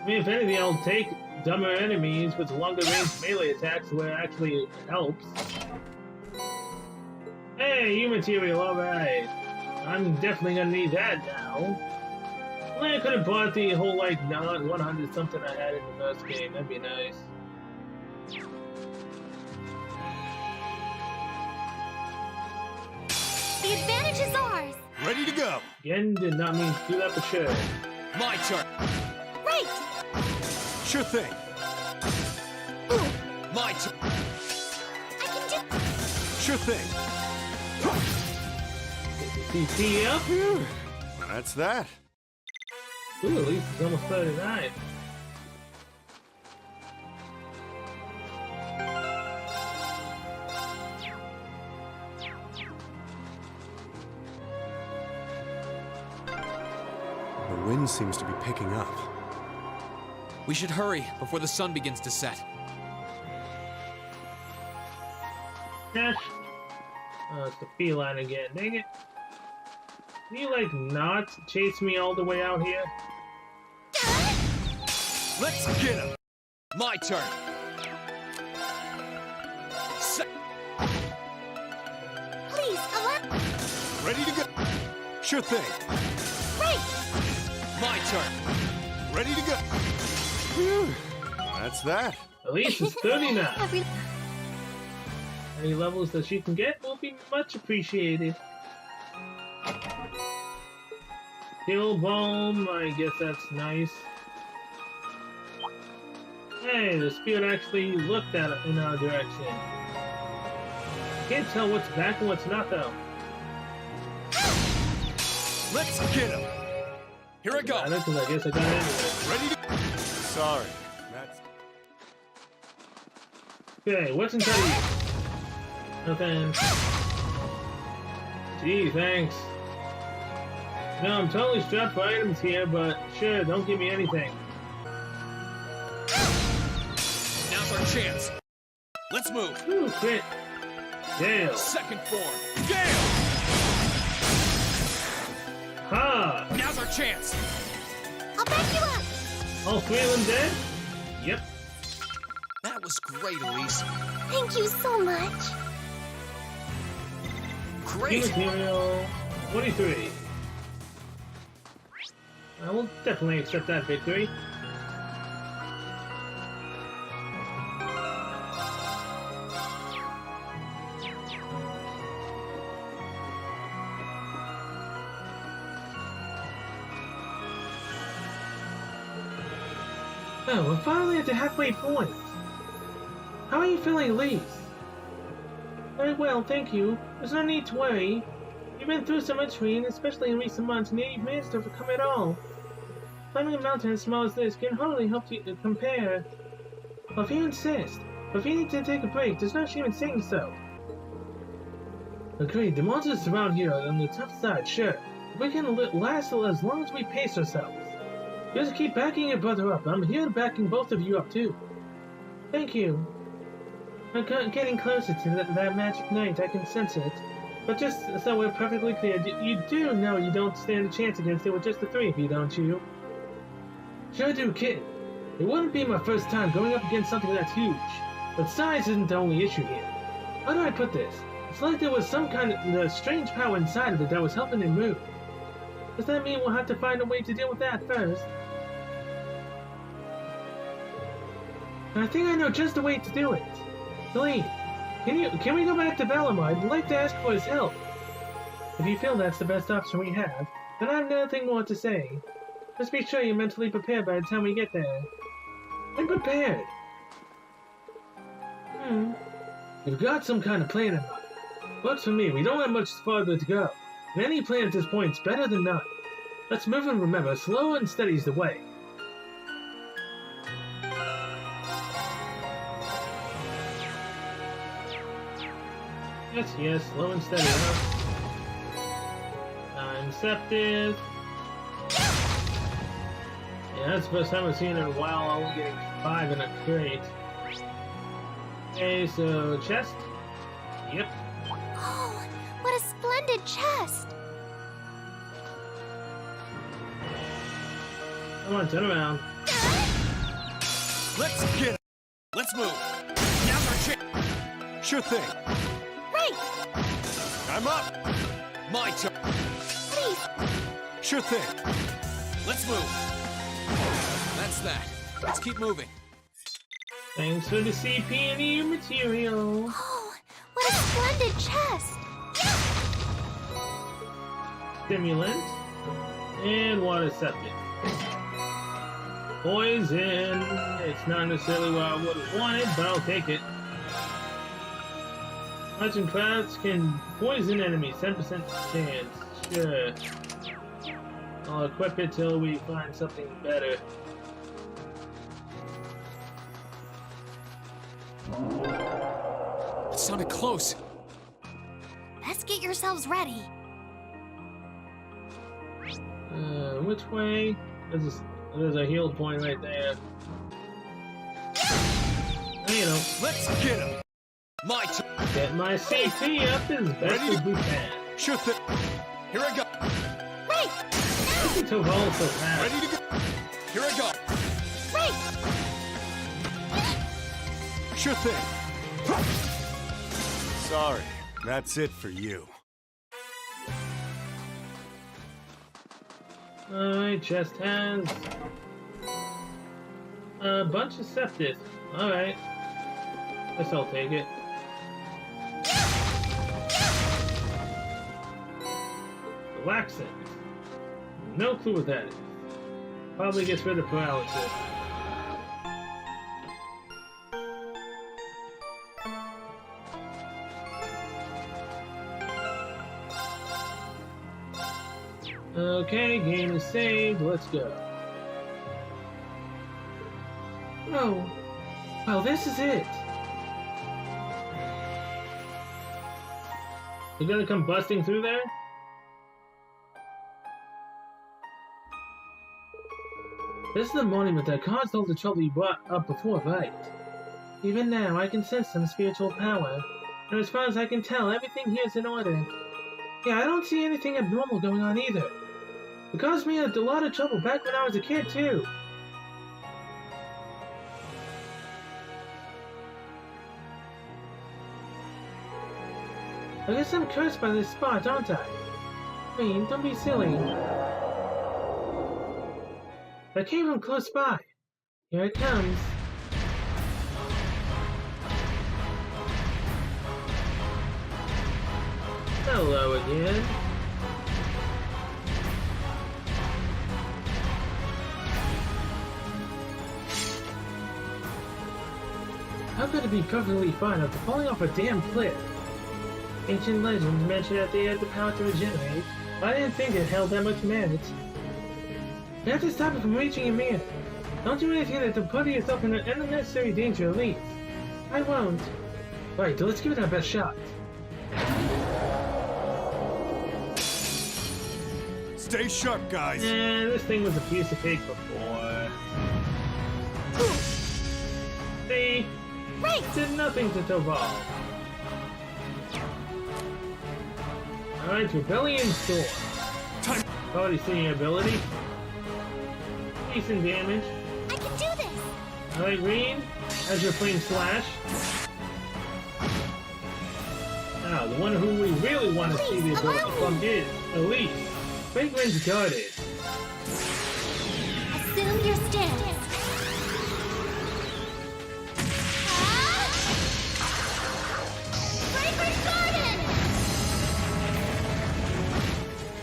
I mean, if anything, I'll take dumber enemies with longer range melee attacks where it actually helps. Hey, you material, alright. I'm definitely gonna need that now. Well, I could have bought the whole, like, not 100 something I had in the first game. That'd be nice. The advantage is ours. Ready to go! Again, did not mean to do that, but sure. My turn. Right. Sure thing. My turn. I can do. Sure thing. CC up? That's that. Ooh, at least it's almost 39. The wind seems to be picking up. We should hurry before the sun begins to set. Dash. Oh, it's the feline again. Dang it. Can you, like, not chase me all the way out here? Let's get him! My turn. Please allow. Ready to go! Sure thing. Right. My turn. Ready to go! That's that. At least it's 30 now. Every. Any levels that she can get will be much appreciated. Kill bomb, I guess that's nice. Hey, the spirit actually looked at it in our direction. Can't tell what's back and what's not though. Let's get him! Here I go. Because I guess I got it anyway. Ready to... Sorry. That's... Okay, what's inside of you? Nothing. Gee, thanks. No, I'm totally strapped for items here, but sure, don't give me anything. Now's our chance. Let's move. Ooh, crit. Gale. Second form. Gale! Ha! Now's our chance. I'll back you up. All three of them dead? Yep. That was great, Elise. Thank you so much. Key Great. material 23. I will definitely accept that victory. Oh, we're finally at the halfway point. How are you feeling, Elise? Very well, thank you. There's no need to worry. You've been through so much, Reen, especially in recent months, and yet you've managed to overcome it all. Climbing a mountain as small as this can hardly help you compare. Well, if you insist, but if you need to take a break, there's no shame in saying so. Agreed, the monsters around here are on the tough side, sure. But we can last as long as we pace ourselves. Just keep backing your brother up. I'm here backing both of you up, too. Thank you. I'm getting closer to that magic night, I can sense it. But just so we're perfectly clear, you do know you don't stand a chance against it with just the three of you, don't you? Sure do, kid. It wouldn't be my first time going up against something that's huge. But size isn't the only issue here. How do I put this? It's like there was some kind of strange power inside of it that was helping it move. Does that mean we'll have to find a way to deal with that first? I think I know just the way to do it. Celine, can we go back to Valamar? I'd like to ask for his help. If you feel that's the best option we have, then I have nothing more to say. Just be sure you're mentally prepared by the time we get there. I'm prepared. You've got some kind of plan in mind. Works for me. We don't have much farther to go. And any plan at this point is better than none. Let's move and remember, slow and steady's the way. Yes, slow and steady, huh? Incepted. Yeah, that's the first time I've seen it in a while. Only getting 5 in a crate. Okay, so chest. Yep. Oh, what a splendid chest! Come on, turn around. Let's get it. Let's move. Now's our chance. Sure thing. Right! I'm up. My turn. Please! Sure thing. Let's move. That's that. Let's keep moving. Thanks for the CP&E material. Oh, what a splendid chest! Stimulant. And water septic. Poison. It's not necessarily what I would have wanted, but I'll take it. Punching crowds can poison enemies. 10% chance. Sure. I'll equip it till we find something better. It sounded close. Best get yourselves ready. Which way? There's a heal point right there. You know, Let's get him. My turn. get my CP up as best as we can. Sure thing. Here I go. Right! Look at Toval so fast. Ready to go. Here I go. Right! Sure thing. Sorry, that's it for you. Alright, chest has a bunch of septis. Alright. Guess I'll take it. Relaxant. No clue what that is. Probably gets rid of paralysis. Okay, game is saved. Let's go. Oh. Well, this is it. You gonna come busting through there? This is the monument that caused all the trouble you brought up before, right? Even now, I can sense some spiritual power. And as far as I can tell, everything here is in order. Yeah, I don't see anything abnormal going on either. It caused me a lot of trouble back when I was a kid, too. I guess I'm cursed by this spot, aren't I? I mean, don't be silly. I came from close by. Here it comes. Hello again. How could it be perfectly fine after falling off a damn cliff? Ancient legends mention that they had the power to regenerate, but I didn't think it held that much merit. You have to stop it from reaching your mirror. Don't do anything to put yourself in unnecessary danger, at least. I won't. Right, let's give it our best shot. Stay sharp, guys. This thing was a piece of cake before. See? Right! Did nothing to Toval. Alright, Rebellion Storm. Time. Already seeing your ability. Decent damage. I can do this! Alright, Green, as your flame slash. Now, the one who we really want to see the ability from is Elise. Fragrance Guarded. Assume your stance. Fragrance Garden!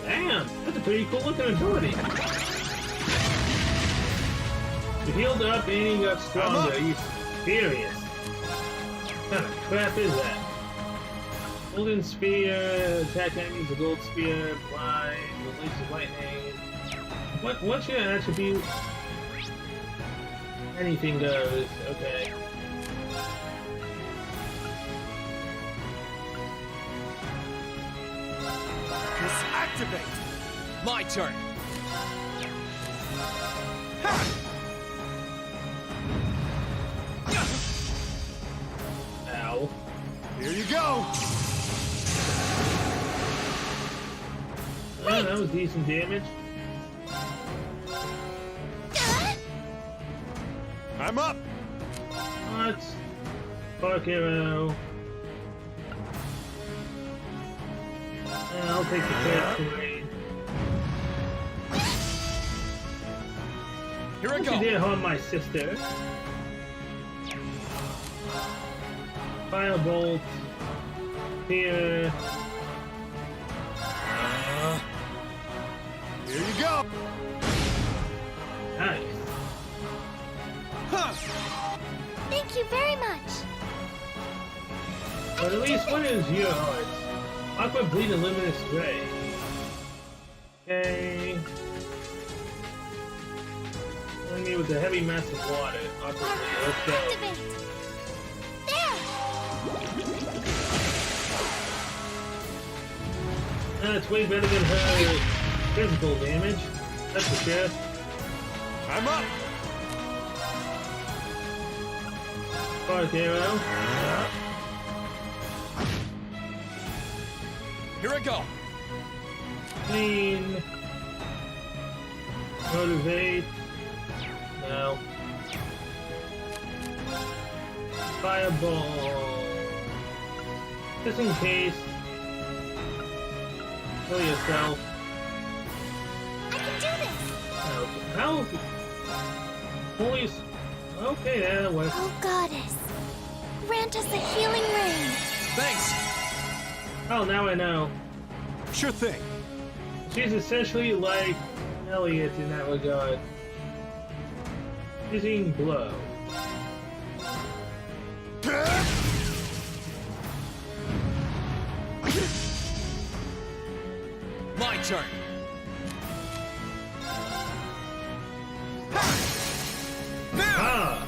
Damn, that's a pretty cool looking ability. You healed up and you got stronger. Are you serious? kind of crap is that? Golden spear, attack enemies with gold spear, blind, releases lightning. What's your attribute? Anything goes, okay. Disactivate! My turn. Ow. Here you go! Oh, that was decent damage. I'm up! What? Spark arrow. I'll take the crit terrain. Here I Don't go. you dare harm my sister. Firebolt. Here. Here you go! Nice. Huh. Thank you very much. But at least what is your heart? Aqua Bleed and Luminous Ray. Okay. Killing me with the heavy mass of water. Aqua Bleed, let's go. Activate. There. That's way better than her physical damage. That's for sure. I'm up! Spark arrow. Here I go. Clean. Motivate. No. Fireball. Just in case. Kill yourself. I can do this. Okay. How? Holy. Okay, that works. Oh, goddess. Grant us a healing rain. Thanks. Oh, now I know. Sure thing. She's essentially like Elliot in that regard. Using blow. My turn. Ah!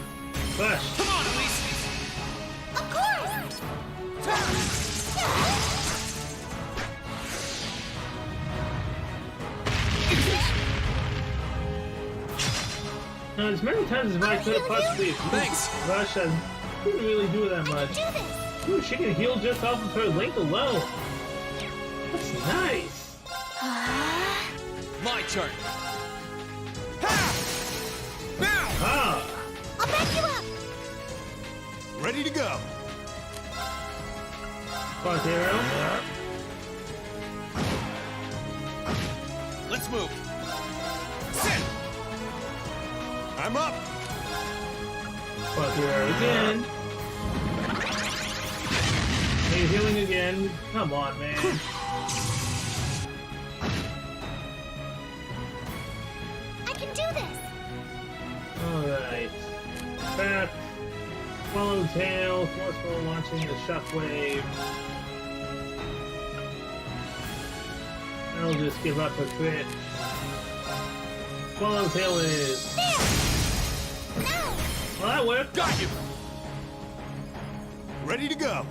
Flash! Come on, Elise. Of course. Now, as many times as I could have possibly Thanks. Rush, I didn't really do that much. Do this. Ooh, she can heal just off of her link alone. That's nice. Ah. My turn. Ah! I'll back you up. Ready to go. Spark arrow. Let's move. Sit. I'm up! Spark arrow again. Hey, healing again. Come on, man. I can do this. Alright. Back. Swallowtail. Forceful launching the shockwave. I'll just give up a crit. Swallowtail is. There. No. Well, that worked. Got you. Ready to go.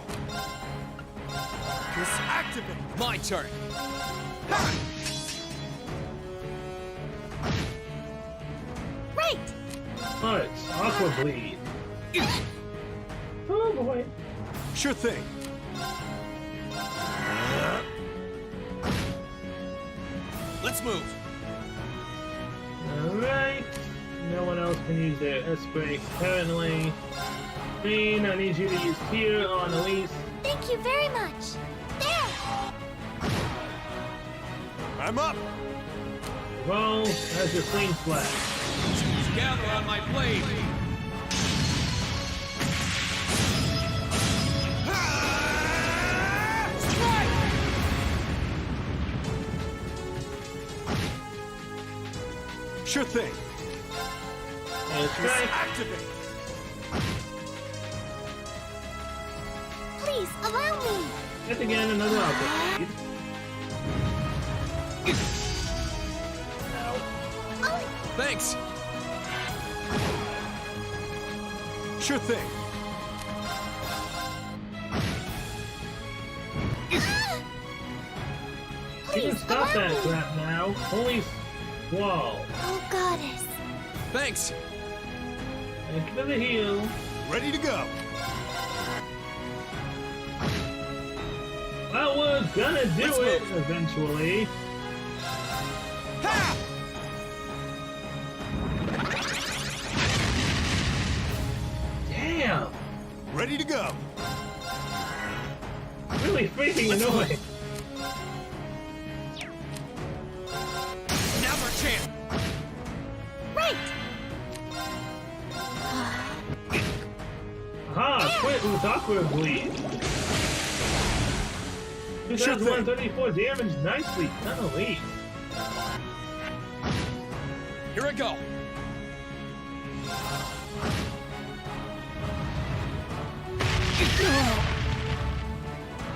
Disactivate. My turn. Right. Alright, Aqua Bleed. Oh boy. Sure thing. Let's move. Alright. No one else can use their S-Break, apparently. Bean, I need you to use Tear on Elise. Thank you very much. There. I'm up! Roll as your Flame Splash. Gather on my blade. Sure thing. And strike. Disactivate. Please, allow me! Yet again, another object. Oh, Thanks! Sure thing. You please, can stop allow that me! crap now. Holy wall. Oh, goddess. Thanks! Back to the heel. Ready to go. Well, we're gonna do Let's it move. eventually. Ha! Damn! Ready to go. Really freaking annoying. Now's our chance! Right! Aha! Quit with awkward bleed. Sure thing. 2,134 damage nicely done, Elise. Here I go!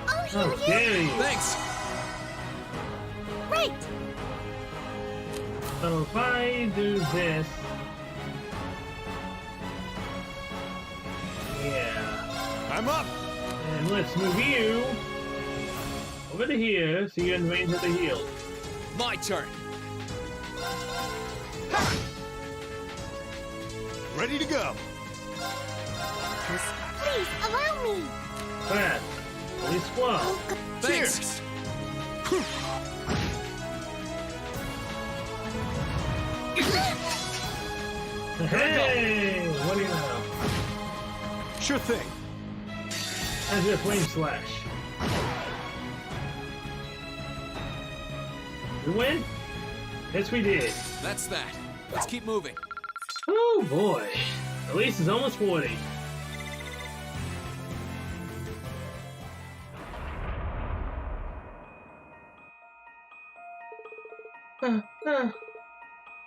Oh, How here, here! dare you! Thanks! Right! So if I do this... Yeah. I'm up. And let's move you over to here so you're in range of the heel. My turn! Ready to go. Please, allow me! Fast. Elise squall. Oh, God. Thanks! Hey! What do you know? Sure thing. How's your flame slash? We win? Yes, we did. That's that. Let's keep moving. Oh boy. Elise is almost 40.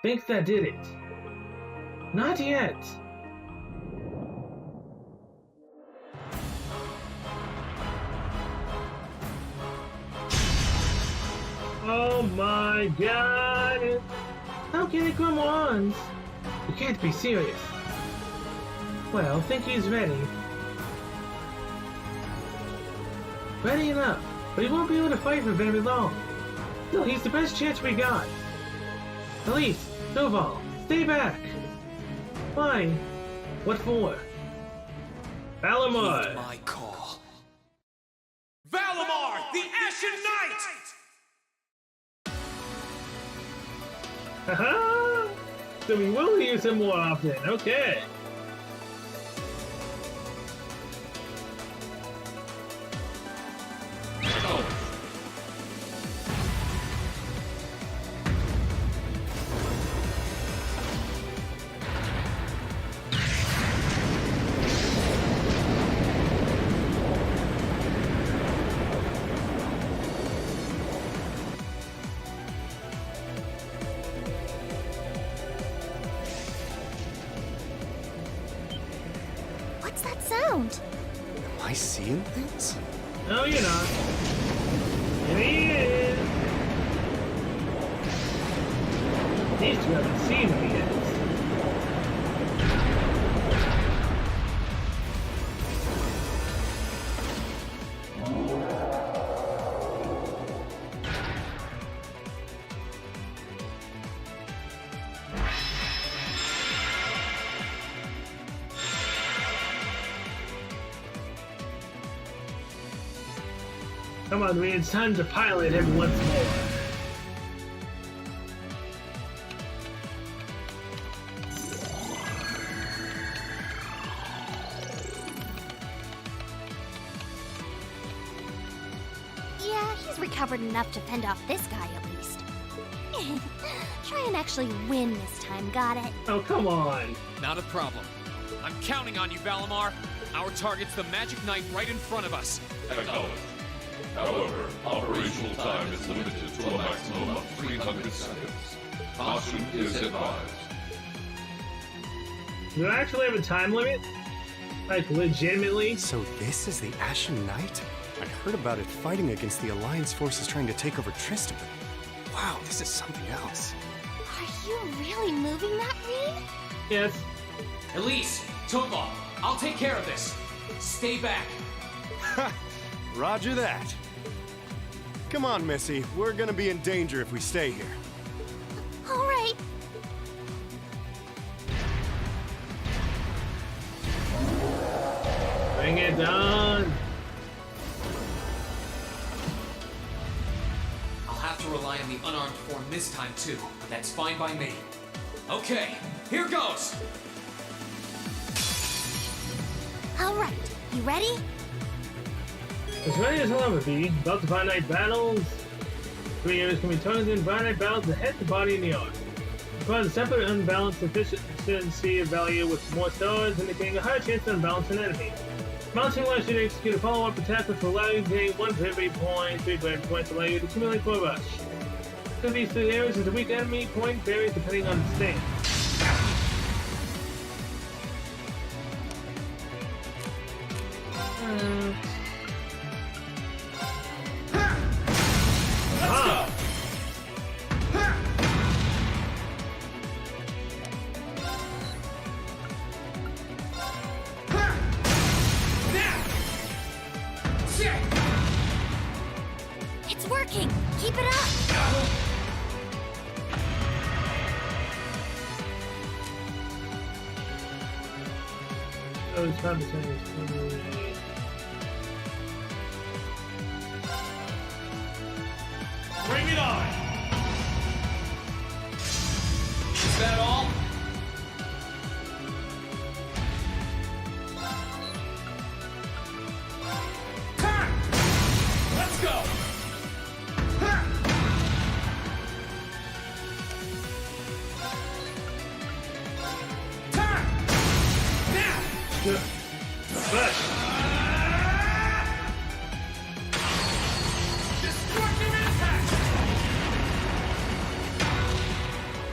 Think that did it. Not yet. Oh my god! How can he come on? You can't be serious. Well, think he's ready. Ready enough, but he won't be able to fight for very long. No, he's the best chance we got. Elise, Noval, stay back. Why? What for? Valamar! My call. Valamar, the Ashen Knight! Haha! So we will use him more often, okay. What's that sound? Am I seeing things? No, you're not. And he is. These two haven't seen him yet. Come on, Reed, it's time to pilot him once more. Yeah, he's recovered enough to fend off this guy at least. Try and actually win this time, got it? Oh, come on. Not a problem. I'm counting on you, Valamar. Our target's the Magic Knight right in front of us. Acknowledged. However, operational time is limited to a maximum of 300 seconds. Caution is advised. Do I actually have a time limit? Like, legitimately? So this is the Ashen Knight? I heard about it fighting against the Alliance forces trying to take over Tristan. Wow, this is something else. Are you really moving that, Rean? Yes. Elise, Toadlaw, I'll take care of this. Stay back. Roger that. Come on, Missy. We're gonna be in danger if we stay here. All right. Bring it on. I'll have to rely on the unarmed form this time too. That's fine by me. Okay, here goes. All right. You ready? As ready as I'll ever be. About to finite battles. 3 areas can be targeted in finite battles: the head, the body, and the arm. Requires a separate unbalanced efficiency of value with more stars, indicating a higher chance to unbalance an enemy. Mounting allows you to execute a follow-up attack which will allow you to gain 1 bravery point, 3 bravery points allow you to accumulate for a rush. Each of these 3 areas is a weak enemy point, varies depending on the stance. It's working. Keep it up. Oh, it's 5%. Bring it on. Is that all? Let's go.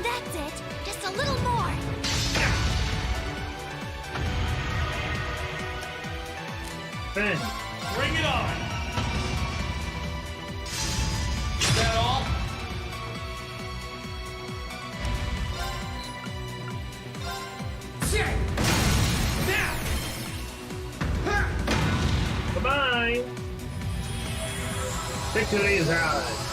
That's it. Just a little more. Ben. Bring it on. Is that all? Bye-bye. Victory is ours.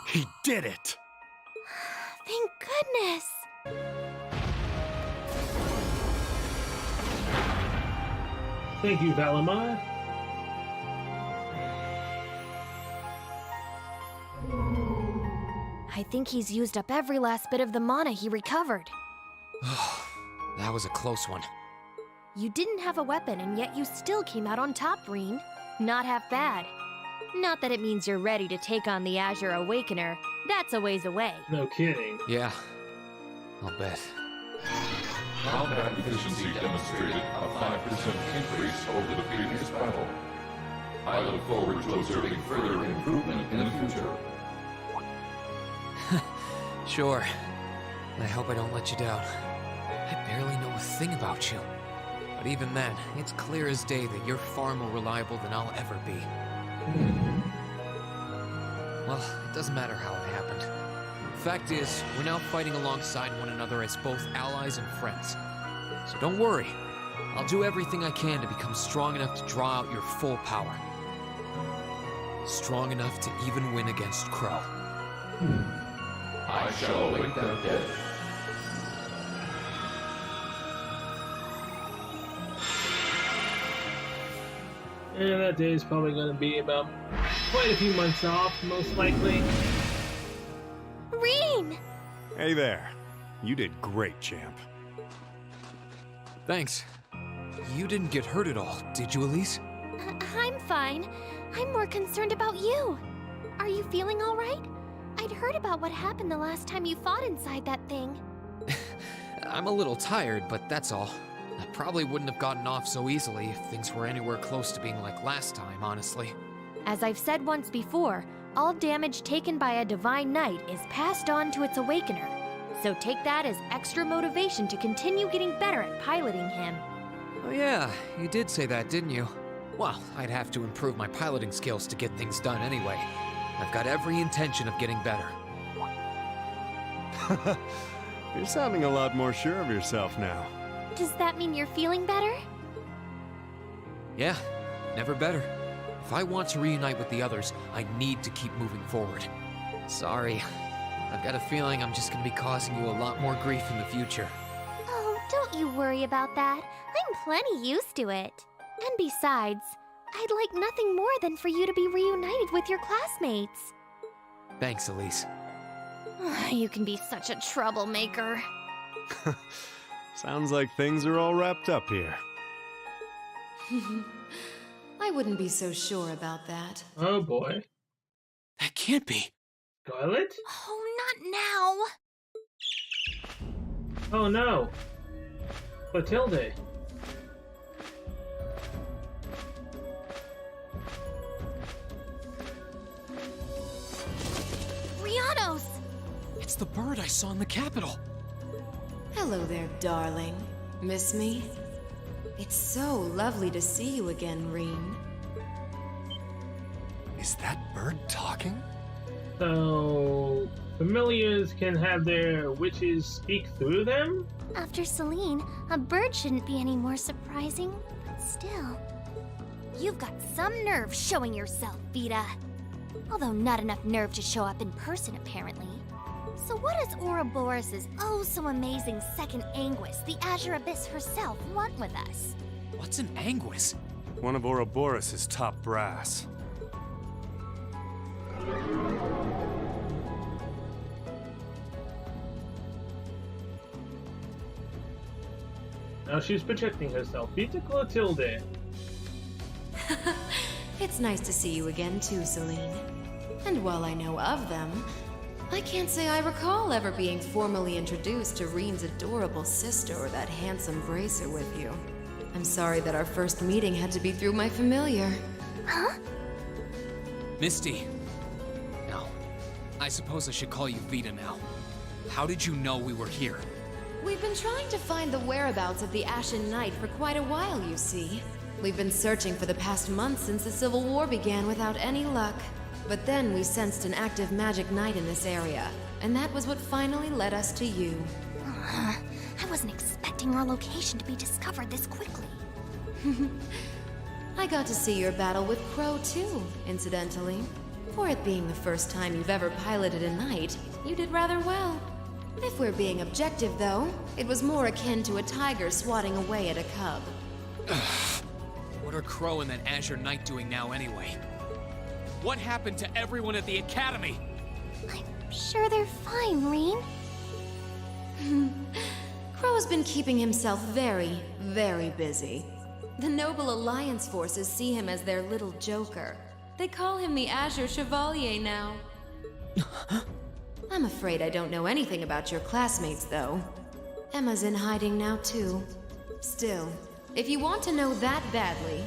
He did it! Thank goodness. Thank you, Valimar. I think he's used up every last bit of the mana he recovered. That was a close one. You didn't have a weapon, and yet you still came out on top, Rean. Not half bad. Not that it means you're ready to take on the Azure Awakener. That's a ways away. No kidding. Yeah, I'll bet. Combat efficiency demonstrated a 5% increase over the previous battle. I look forward to observing further improvement in the future. Sure. I hope I don't let you down. I barely know a thing about you. But even then, it's clear as day that you're far more reliable than I'll ever be. Well, it doesn't matter how it happened. Fact is, we're now fighting alongside one another as both allies and friends. So don't worry. I'll do everything I can to become strong enough to draw out your full power. Strong enough to even win against Crow. I shall await that day. And that day is probably going to be about quite a few months off, most likely. Rean! Hey there. You did great, champ. Thanks. You didn't get hurt at all, did you, Elise? I'm fine. I'm more concerned about you. Are you feeling all right? I'd heard about what happened the last time you fought inside that thing. I'm a little tired, but that's all. I probably wouldn't have gotten off so easily if things were anywhere close to being like last time, honestly. As I've said once before, all damage taken by a Divine Knight is passed on to its Awakener. So take that as extra motivation to continue getting better at piloting him. Oh yeah, you did say that, didn't you? Well, I'd have to improve my piloting skills to get things done anyway. I've got every intention of getting better. You're sounding a lot more sure of yourself now. Does that mean you're feeling better? Yeah, never better. If I want to reunite with the others, I need to keep moving forward. Sorry, I've got a feeling I'm just gonna be causing you a lot more grief in the future. Oh, don't you worry about that. I'm plenty used to it. And besides, I'd like nothing more than for you to be reunited with your classmates. Thanks, Elise. You can be such a troublemaker. Sounds like things are all wrapped up here. I wouldn't be so sure about that. Oh boy. That can't be. Toilet? Oh, not now! Oh no. Clotilde. Rianos! It's the bird I saw in the Capitol. Hello there, darling. Miss me? It's so lovely to see you again, Reen. Is that bird talking? So, familiars can have their witches speak through them? After Celine, a bird shouldn't be any more surprising, but still. You've got some nerve showing yourself, Vita. Although not enough nerve to show up in person, apparently. So what does Ouroboros' oh-so-amazing second Anguis, the Azure Abyss herself, want with us? What's an Anguis? One of Ouroboros' top brass. Now she's projecting herself. Vita Clotilde. It's nice to see you again too, Celine. And while I know of them, I can't say I recall ever being formally introduced to Reen's adorable sister or that handsome bracer with you. I'm sorry that our first meeting had to be through my familiar. Huh? Misty. No. I suppose I should call you Vita now. How did you know we were here? We've been trying to find the whereabouts of the Ashen Knight for quite a while, you see. We've been searching for the past month since the Civil War began without any luck. But then we sensed an active magic knight in this area, and that was what finally led us to you. I wasn't expecting our location to be discovered this quickly. I got to see your battle with Crow too, incidentally. For it being the first time you've ever piloted a knight, you did rather well. If we're being objective, though, it was more akin to a tiger swatting away at a cub. What are Crow and that Azure Knight doing now anyway? What happened to everyone at the Academy? I'm sure they're fine, Reen. Crow's been keeping himself very, very busy. The Noble Alliance forces see him as their little joker. They call him the Azure Chevalier now. I'm afraid I don't know anything about your classmates, though. Emma's in hiding now, too. Still, if you want to know that badly...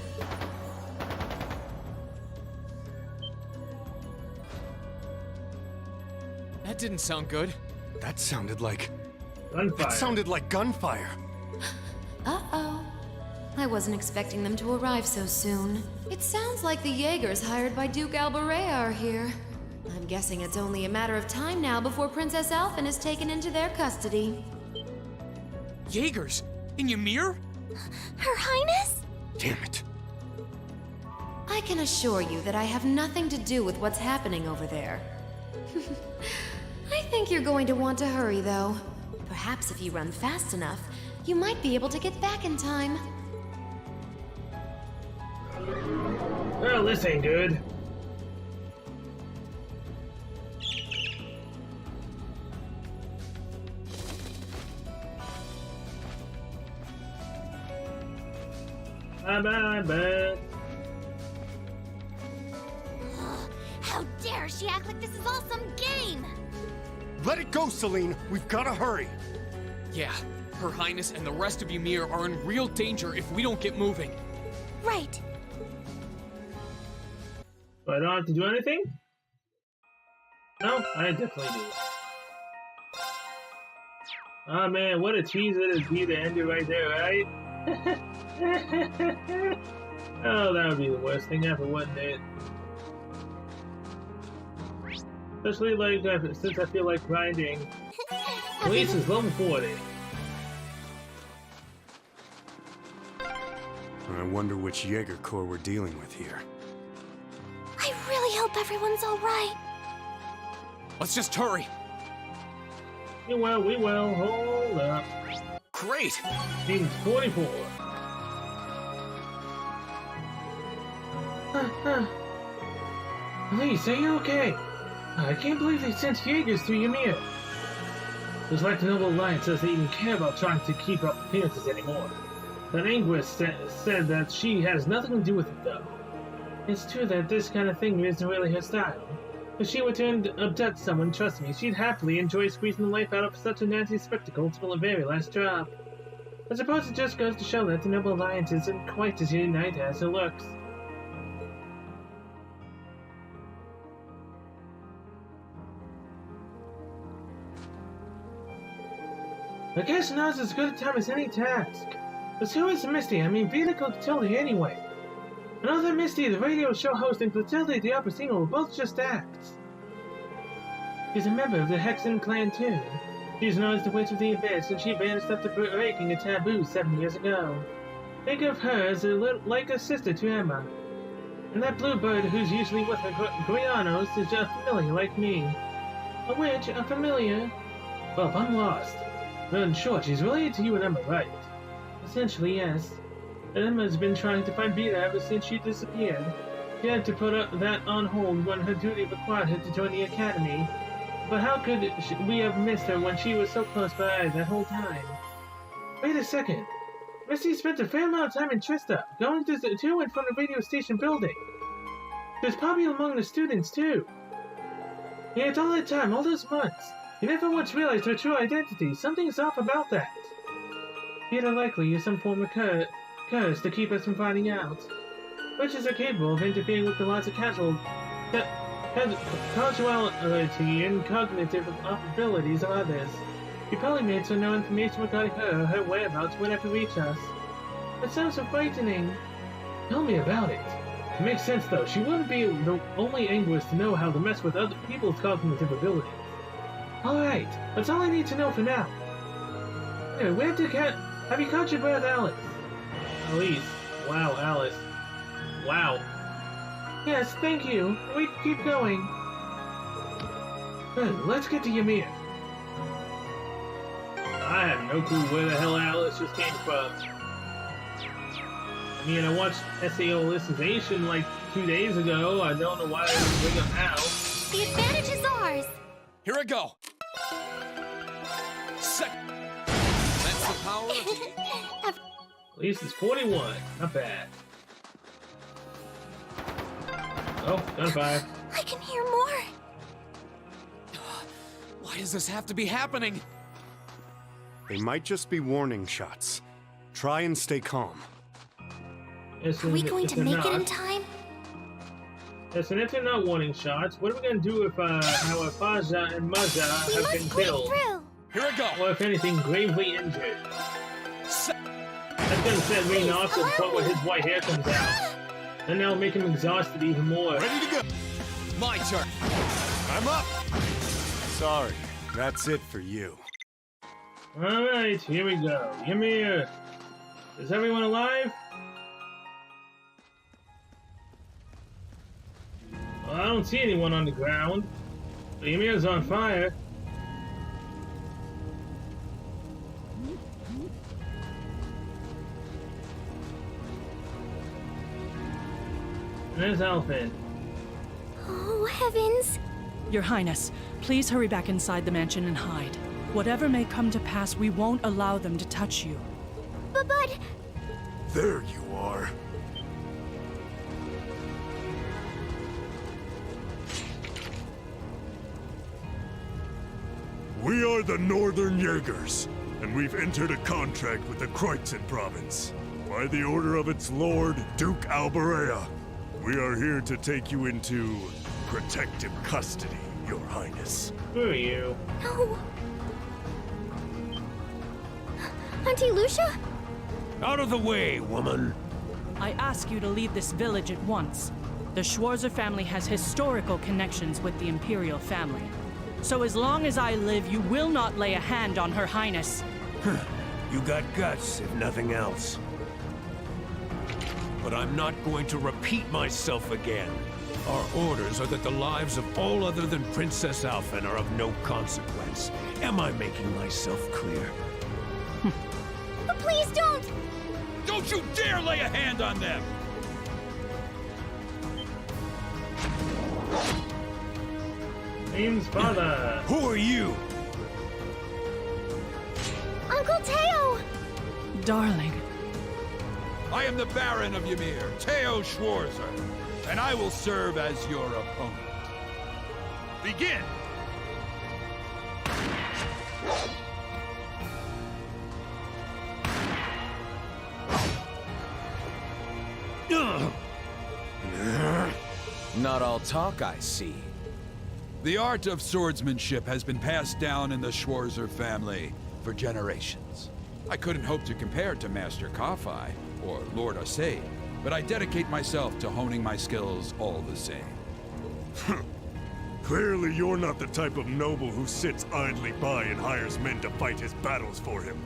That didn't sound good. That sounded like... Gunfire. It sounded like gunfire. Uh-oh. I wasn't expecting them to arrive so soon. It sounds like the Jaegers hired by Duke Alberea are here. I'm guessing it's only a matter of time now before Princess Alphen is taken into their custody. Jaegers? In Ymir? Her Highness? Damn it. I can assure you that I have nothing to do with what's happening over there. I think you're going to want to hurry, though. Perhaps if you run fast enough, you might be able to get back in time. Well, this ain't good. Bye-bye, bud. How dare she act like this is all some game! Let it go, Celine. We've got to hurry. Yeah, Her Highness and the rest of Ymir are in real danger if we don't get moving. Right. So I don't have to do anything? No, I definitely do. Oh man, what a tease it would be to end it right there, right? Oh, that would be the worst thing ever, wouldn't it? Especially like since I feel like grinding. Police is level 40. I wonder which Jaeger Corps we're dealing with here. I really hope everyone's alright. Let's just hurry. We will. Hold up. Great! Team 44. Elise, are you okay? I can't believe they sent Jaegers to Ymir. It's like the Noble Alliance doesn't even care about trying to keep up appearances anymore. That Anguis said that she has nothing to do with it, though. It's true that this kind of thing isn't really her style. If she were to abduct someone, trust me, she'd happily enjoy squeezing the life out of such a nasty spectacle till the very last drop. I suppose it just goes to show that the Noble Alliance isn't quite as united as it looks. I guess now's as good a time as any task. But who is Misty? I mean, Vita Clotilde anyway. I know that Misty, the radio show host, and Clotilde the opera singer were both just acts. She's a member of the Hexen clan too. She's known as the Witch of the Abyss, and she vanished after breaking a taboo 7 years ago. Think of her as like a sister to Emma. And that blue bird who's usually with her Grianos is a familiar like me. A witch? A familiar? Well, I'm lost. But in short, she's related to you and Emma, right? Essentially, yes. Emma's been trying to find Vita ever since she disappeared. She had to put that on hold when her duty required her to join the academy. But how could we have missed her when she was so close by that whole time? Wait a second. Misty spent a fair amount of time in Trista, going to and from the radio station building. She was probably among the students, too. Yet all that time, all those months, you never once realized her true identity. Something's off about that. Vita likely used some form of curse to keep us from finding out. Witches are capable of interfering with the laws of casualty and cognitive abilities of others. You probably made so no information regarding her or her whereabouts would ever reach us. That sounds so frightening. Tell me about it. It makes sense though. She wouldn't be the only Anguis to know how to mess with other people's cognitive abilities. Alright, that's all I need to know for now. Anyway, have you caught your breath, Alice? Alice. Wow, Alice. Wow. Yes, thank you. We can keep going. Good, let's get to Ymir. I have no clue where the hell Alice just came from. I mean, I watched SAO Alicization like 2 days ago. I don't know why they didn't bring them out. The advantage is ours. Here I go. That's the power of the... At least it's 41. Not bad. Oh, gunfire. I can hear more. Why does this have to be happening? They might just be warning shots. Try and stay calm. Are we going to make it in time? Yes, and if they're not warning shots, what are we going to do if our Faja and Maja have been killed? Here I go. Or if anything, gravely injured? That's going to set Rain off to the point where his white hair comes out. And that'll make him exhausted even more. Ready to go. My turn. I'm up. Sorry, that's it for you. Alright, here we go. Ymir. Is everyone alive? Well, I don't see anyone on the ground. But Ymir's on fire. There's Alphen. Oh, heavens. Your Highness, please hurry back inside the mansion and hide. Whatever may come to pass, we won't allow them to touch you. But... There you are. We are the Northern Jaegers, and we've entered a contract with the Kreutzen province. By the order of its lord, Duke Alberea, we are here to take you into protective custody, Your Highness. Who are you? No. Auntie Lucia? Out of the way, woman! I ask you to leave this village at once. The Schwarzer family has historical connections with the Imperial family. So as long as I live, you will not lay a hand on Her Highness. You got guts, if nothing else. But I'm not going to repeat myself again. Our orders are that the lives of all other than Princess Alphen are of no consequence. Am I making myself clear? But please don't! Don't you dare lay a hand on them! Name's father. Who are you? Uncle Teo! Darling, I am the Baron of Ymir, Teo Schwarzer, and I will serve as your opponent. Begin! Not all talk, I see. The art of swordsmanship has been passed down in the Schwarzer family for generations. I couldn't hope to compare to Master Kafai or Lord Osei, but I dedicate myself to honing my skills all the same. Clearly you're not the type of noble who sits idly by and hires men to fight his battles for him.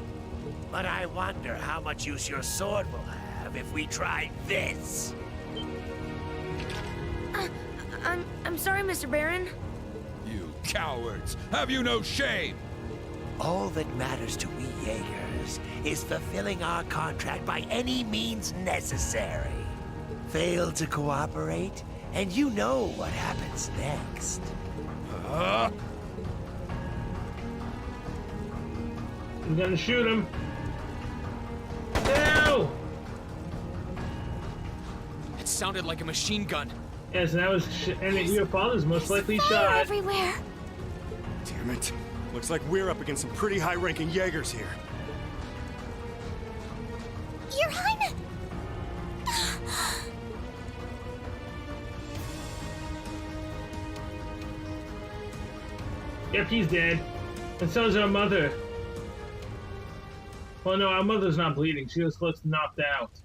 But I wonder how much use your sword will have if we try this. I'm sorry, Mr. Baron. You cowards! Have you no shame? All that matters to we Jaegers is fulfilling our contract by any means necessary. Fail to cooperate, and you know what happens next. I'm gonna shoot him. No! It sounded like a machine gun. Yes, and that was and your father's most likely Fire shot. everywhere! Damn it. Looks like we're up against some pretty high-ranking Jaegers here. Your Highness! Yep, he's dead. And so is our mother. Well, no, our mother's not bleeding. She just looks knocked out.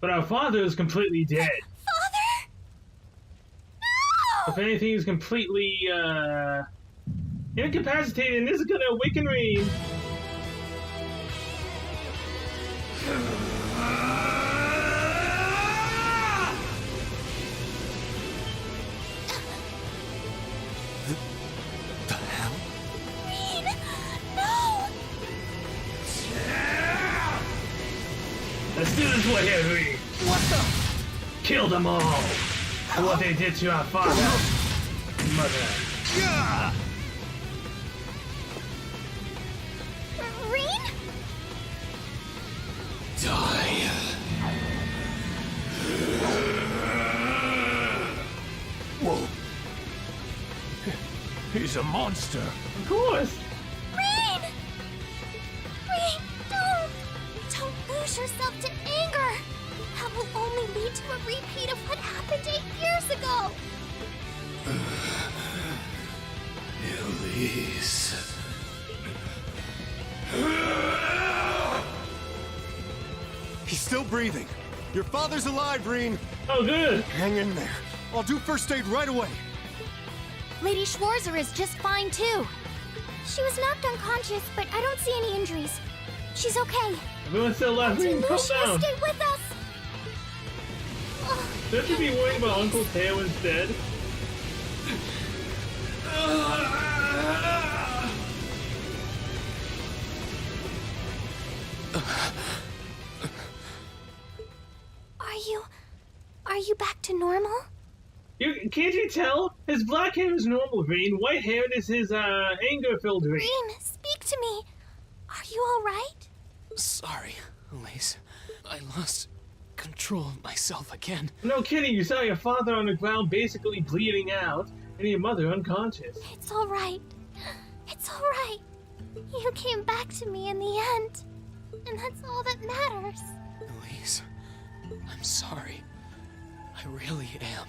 But our father is completely dead. Father? No! If anything, he's completely, incapacitated, and this is gonna awaken Rean. The hell? Rean! No! Let's do this one here, Rean. What the? Kill them all. For what they did to our father and mother. Rean? Die. Whoa. He's a monster. Of course. Rean! Rean, don't! Don't lose yourself to anger! That will only lead to a repeat of what happened 8 years ago! Elise. He's still breathing. Your father's alive, Rean. Oh, good. Hang in there. I'll do first aid right away. Lady Schwarzer is just fine, too. She was knocked unconscious, but I don't see any injuries. She's okay. Everyone's still left. Auntie Rean, calm Lucia, down. stay with us! Don't you be worrying about Uncle Teo instead? Are you back to normal? Can't you tell? His black hair is normal, Rean. White hair is his anger-filled Rean. Rean, speak to me. Are you all right? Sorry, Elise. I lost control of myself again. No kidding, you saw your father on the ground basically bleeding out, and your mother unconscious. It's all right. It's all right. You came back to me in the end. And that's all that matters. Elise, I'm sorry. I really am.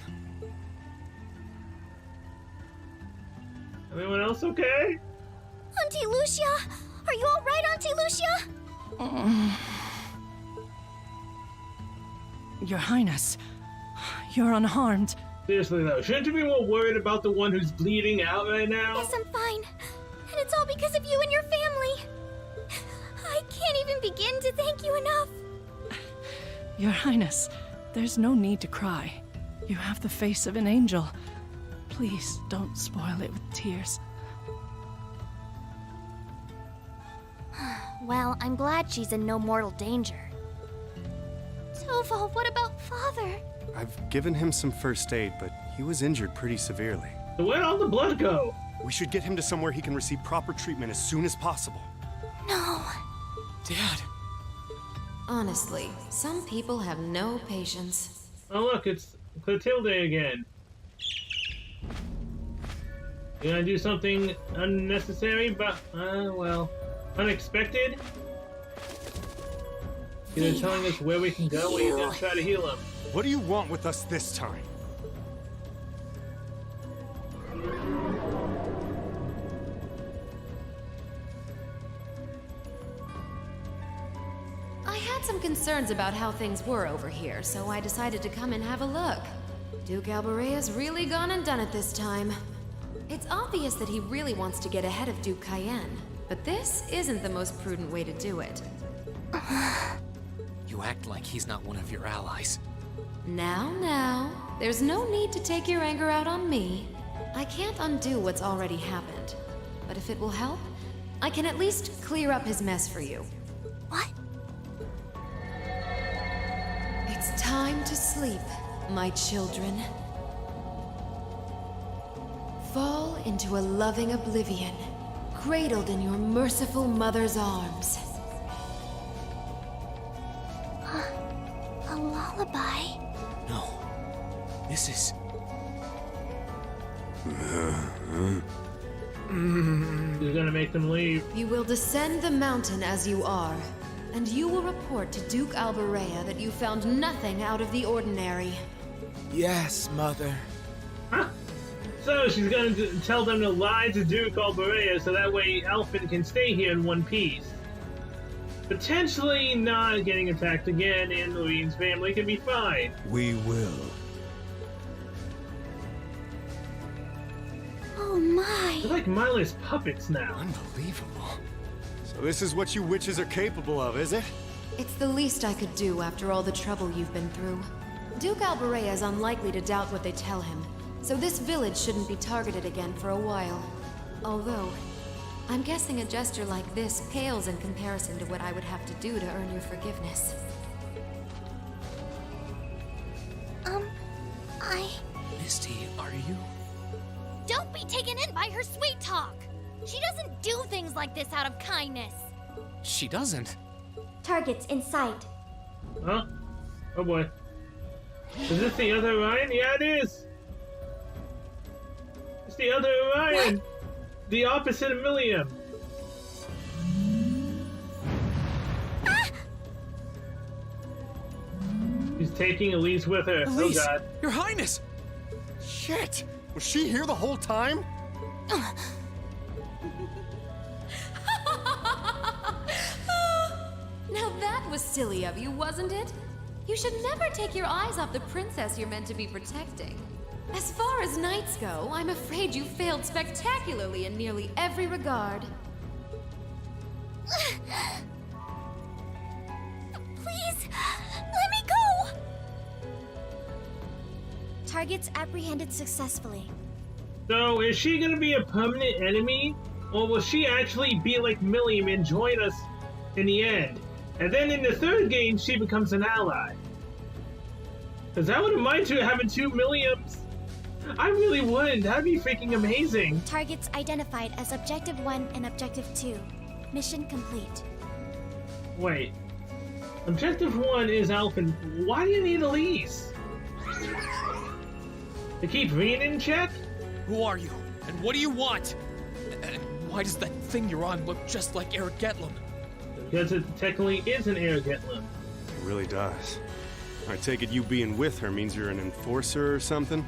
Everyone else okay? Auntie Lucia! Are you alright, Auntie Lucia? Your Highness, you're unharmed. Seriously though, shouldn't you be more worried about the one who's bleeding out right now? Yes, I'm fine. And it's all because of you and your family. I can't even begin to thank you enough. Your Highness, there's no need to cry. You have the face of an angel. Please don't spoil it with tears. Well, I'm glad she's in no mortal danger. Toval, what about Father? I've given him some first aid, but he was injured pretty severely. So where'd all the blood go? We should get him to somewhere he can receive proper treatment as soon as possible. No. Dad! Honestly, some people have no patience. Oh look, it's Clotilde again. You gonna do something unnecessary, but, well, unexpected? You're telling us where we can go, or you're gonna try to heal him? What do you want with us this time? I had some concerns about how things were over here, so I decided to come and have a look. Duke Alborea's really gone and done it this time. It's obvious that he really wants to get ahead of Duke Cayenne, but this isn't the most prudent way to do it. You act like he's not one of your allies. Now, there's no need to take your anger out on me. I can't undo what's already happened, but if it will help, I can at least clear up his mess for you. What? It's time to sleep, my children. Fall into a loving oblivion, cradled in your merciful mother's arms. A lullaby? No. This is... You're gonna make them leave. You will descend the mountain as you are, and you will report to Duke Alborea that you found nothing out of the ordinary. Yes, Mother. Huh? So she's gonna tell them to lie to Duke Alborea so that way Alphen can stay here in one piece. Potentially not getting attacked again, and Louine's family can be fine. We will. Oh my. They're like mindless puppets now. Unbelievable. So this is what you witches are capable of, is it? It's the least I could do after all the trouble you've been through. Duke Alborea is unlikely to doubt what they tell him, so this village shouldn't be targeted again for a while. Although, I'm guessing a gesture like this pales in comparison to what I would have to do to earn your forgiveness. Misty, are you... Don't be taken in by her sweet talk! She doesn't do things like this out of kindness. She doesn't. Targets in sight. Huh? Oh boy. Is this the other Orion? Yeah, it is! It's the other Orion! What? The opposite of Millium. Ah! She's taking Elise with her. Elise, Oh god. Your Highness! Shit! Was she here the whole time? Now that was silly of you, wasn't it? You should never take your eyes off the princess you're meant to be protecting. As far as knights go, I'm afraid you failed spectacularly in nearly every regard. Please, let me go! Targets apprehended successfully. So, is she gonna be a permanent enemy? Or will she actually be like Millium and join us in the end? And then in the third game, she becomes an ally. Because I wouldn't mind having two Milliums. I really would. That'd be freaking amazing. Targets identified as Objective 1 and Objective 2. Mission complete. Wait. Objective 1 is Alphen. Why do you need Elise? To keep Reen in check? Who are you? And what do you want? And Why does that thing you're on look just like Eric Getlum? Because it technically is an Air Getlum. It really does. I take it you being with her means you're an enforcer or something?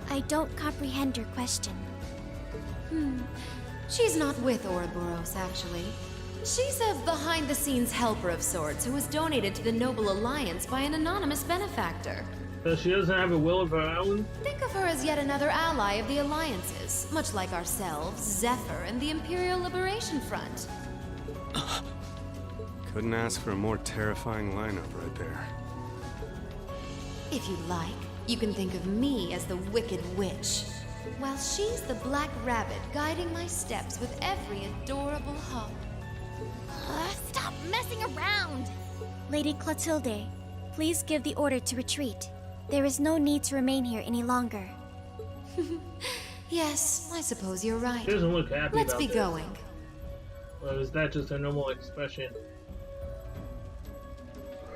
I don't comprehend your question. She's not with Ouroboros, actually. She's a behind-the-scenes helper of sorts who was donated to the Noble Alliance by an anonymous benefactor. So she doesn't have a will of her own? Think of her as yet another ally of the Alliances, much like ourselves, Zephyr, and the Imperial Liberation Front. Couldn't ask for a more terrifying lineup right there. If you like, you can think of me as the Wicked Witch, while she's the Black Rabbit guiding my steps with every adorable hop. Stop messing around! Lady Clotilde, please give the order to retreat. There is no need to remain here any longer. Yes, I suppose you're right. She doesn't look happy Let's about be this. going. Or is that just a normal expression?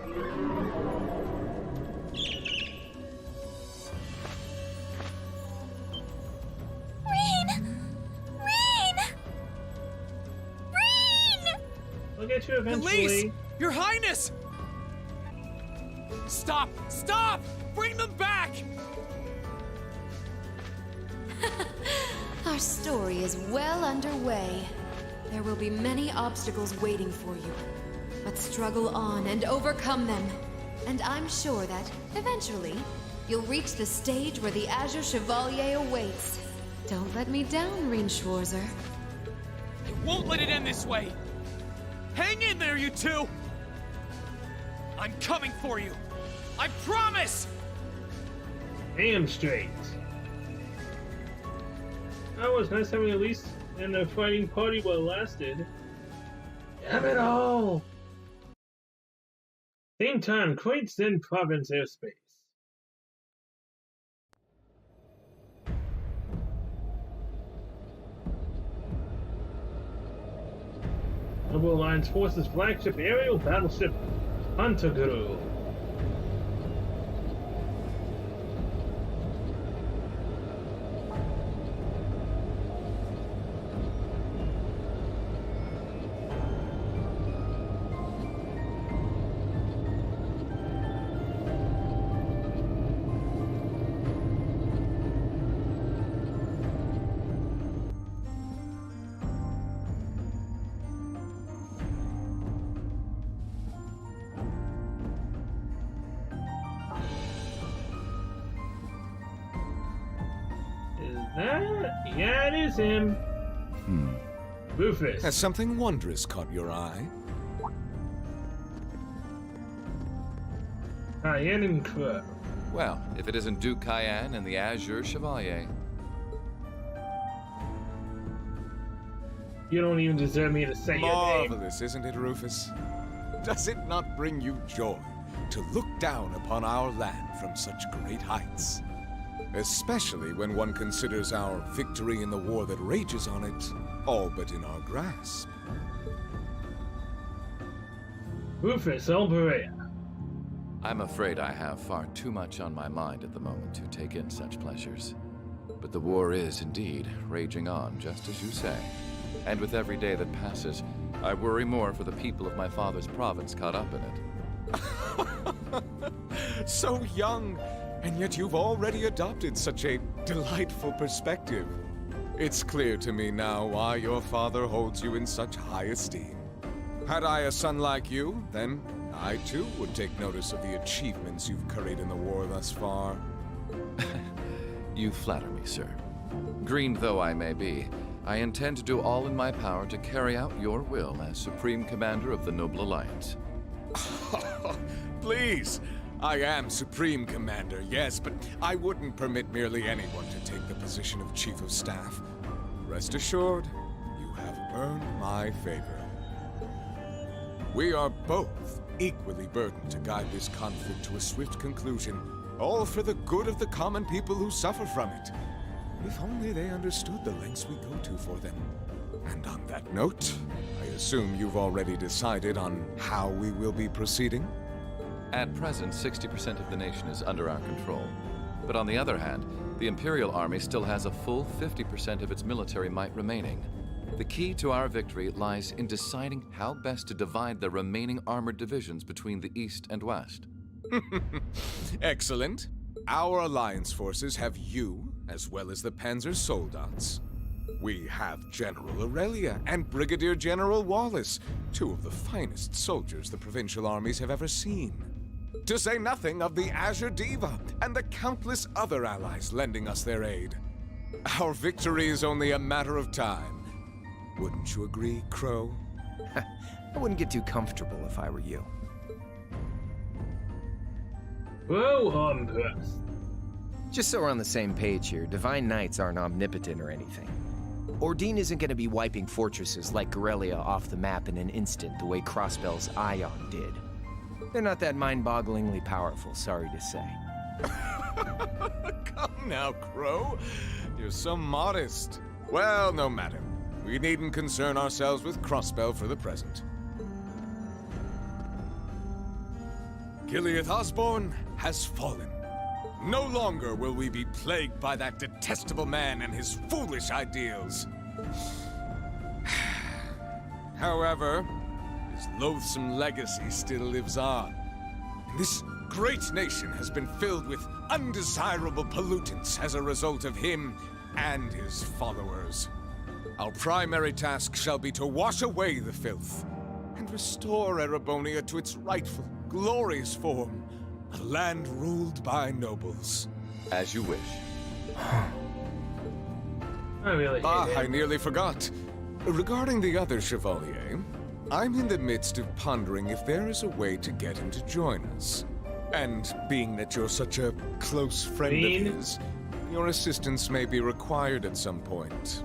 Rain! We'll get you eventually. Police! Your Highness! Stop! Stop! Bring them back! Our story is well underway. There will be many obstacles waiting for you, but struggle on and overcome them. And I'm sure that, eventually, you'll reach the stage where the Azure Chevalier awaits. Don't let me down, Rean Schwarzer. I won't let it end this way! Hang in there, you two! I'm coming for you! I promise! Damn straight. That was nice having at least in the fighting party while it lasted. Damn it all! Same time, Kuwait Zen Province airspace. Noble Alliance Forces flagship aerial battleship Pantagruel. Yeah, it is him. Rufus. Has something wondrous caught your eye? Cayenne and Crow. Well, if it isn't Duke Cayenne and the Azure Chevalier. You don't even deserve me to say your name. Marvelous, isn't it, Rufus? Does it not bring you joy to look down upon our land from such great heights? Especially when one considers our victory in the war that rages on it, all but in our grasp. Rufus Alberea. I'm afraid I have far too much on my mind at the moment to take in such pleasures. But the war is indeed raging on, just as you say. And with every day that passes, I worry more for the people of my father's province caught up in it. So young, and yet you've already adopted such a delightful perspective. It's clear to me now why your father holds you in such high esteem. Had I a son like you, then I too would take notice of the achievements you've curried in the war thus far. You flatter me, sir. Green though I may be, I intend to do all in my power to carry out your will as Supreme Commander of the Noble Alliance. Please! I am Supreme Commander, yes, but I wouldn't permit merely anyone to take the position of Chief of Staff. Rest assured, you have earned my favor. We are both equally burdened to guide this conflict to a swift conclusion, all for the good of the common people who suffer from it. If only they understood the lengths we go to for them. And on that note, I assume you've already decided on how we will be proceeding? At present, 60% of the nation is under our control. But on the other hand, The Imperial Army still has a full 50% of its military might remaining. The key to our victory lies in deciding how best to divide the remaining armored divisions between the East and West. Excellent. Our Alliance forces have you, as well as the Panzer Soldats. We have General Aurelia and Brigadier General Wallace, two of the finest soldiers the provincial armies have ever seen. To say nothing of the Azure Diva and the countless other allies lending us their aid. Our victory is only a matter of time. Wouldn't you agree, Crow? I wouldn't get too comfortable if I were you. Whoa, I'm impressed. Just so we're on the same page here, Divine Knights aren't omnipotent or anything. Ordine isn't going to be wiping fortresses like Corellia off the map in an instant the way Crossbell's Ion did. They're not that mind-bogglingly powerful, sorry to say. Come now, Crow. You're so modest. Well, no matter. We needn't concern ourselves with Crossbell for the present. Gileath Osborne has fallen. No longer will we be plagued by that detestable man and his foolish ideals. However, his loathsome legacy still lives on. And this great nation has been filled with undesirable pollutants as a result of him and his followers. Our primary task shall be to wash away the filth and restore Erebonia to its rightful, glorious form. A land ruled by nobles. As you wish. I nearly forgot. Regarding the other Chevalier, I'm in the midst of pondering if there is a way to get him to join us. And being that you're such a close friend of his, your assistance may be required at some point.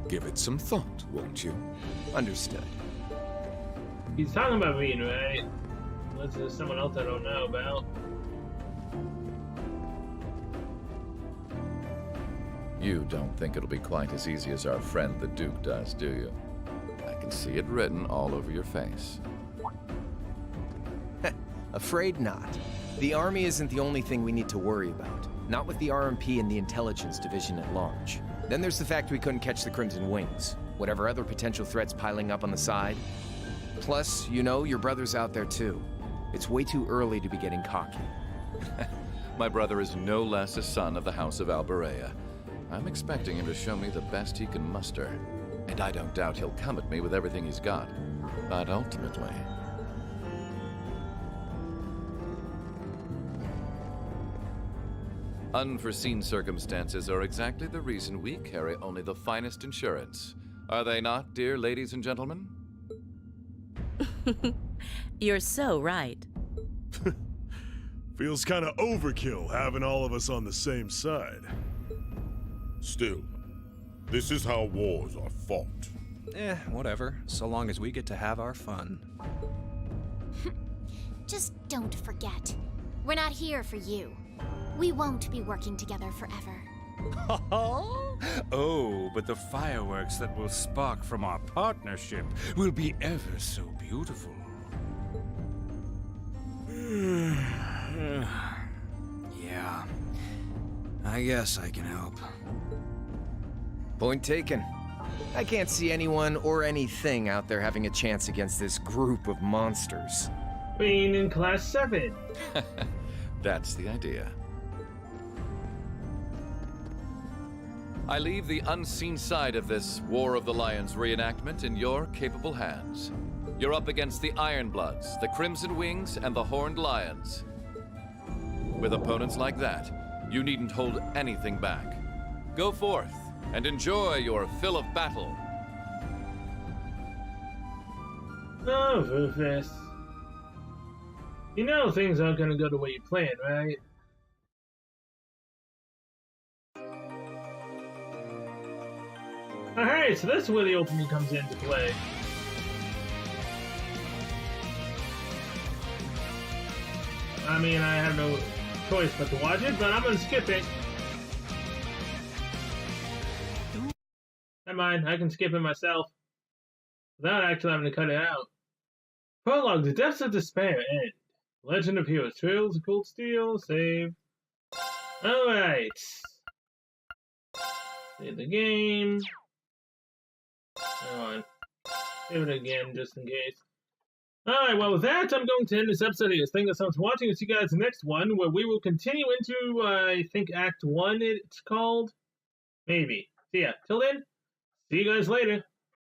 Give it some thought, won't you? Understood. He's talking about Bean, right? Unless there's someone else I don't know about. You don't think it'll be quite as easy as our friend the Duke does, do you? I can see it written all over your face. Afraid not. The army isn't the only thing we need to worry about. Not with the RMP and the intelligence division at large. Then there's the fact we couldn't catch the Crimson Wings. Whatever other potential threats piling up on the side. Plus, you know, your brother's out there too. It's way too early to be getting cocky. My brother is no less a son of the House of Alberea. I'm expecting him to show me the best he can muster. And I don't doubt he'll come at me with everything he's got. But ultimately... unforeseen circumstances are exactly the reason we carry only the finest insurance. Are they not, dear ladies and gentlemen? You're so right. Feels kind of overkill having all of us on the same side. Still, this is how wars are fought. Whatever, so long as we get to have our fun. Just don't forget. We're not here for you. We won't be working together forever. Oh, but the fireworks that will spark from our partnership will be ever so beautiful. Yeah, I guess I can help. Point taken. I can't see anyone or anything out there having a chance against this group of monsters. Being in Class 7. That's the idea. I leave the unseen side of this War of the Lions reenactment in your capable hands. You're up against the Ironbloods, the Crimson Wings, and the Horned Lions. With opponents like that, you needn't hold anything back. Go forth and enjoy your fill of battle. Oh, Rufus. You know things aren't gonna go the way you planned, right? Alright, so that's where the opening comes into play. I mean, I have no choice but to watch it, but I'm gonna skip it. Never mind, I can skip it myself. Without actually having to cut it out. Prologue, The Depths of Despair, end. Legend of Heroes, Trails of Cold Steel, save. Alright. Save the game. Hang on. Save it again, just in case. Alright, well with that, I'm going to end this episode here. Thank you so much for watching. I'll see you guys in the next one, where we will continue into, I think, Act 1 it's called? Maybe. See ya. Till then, see you guys later.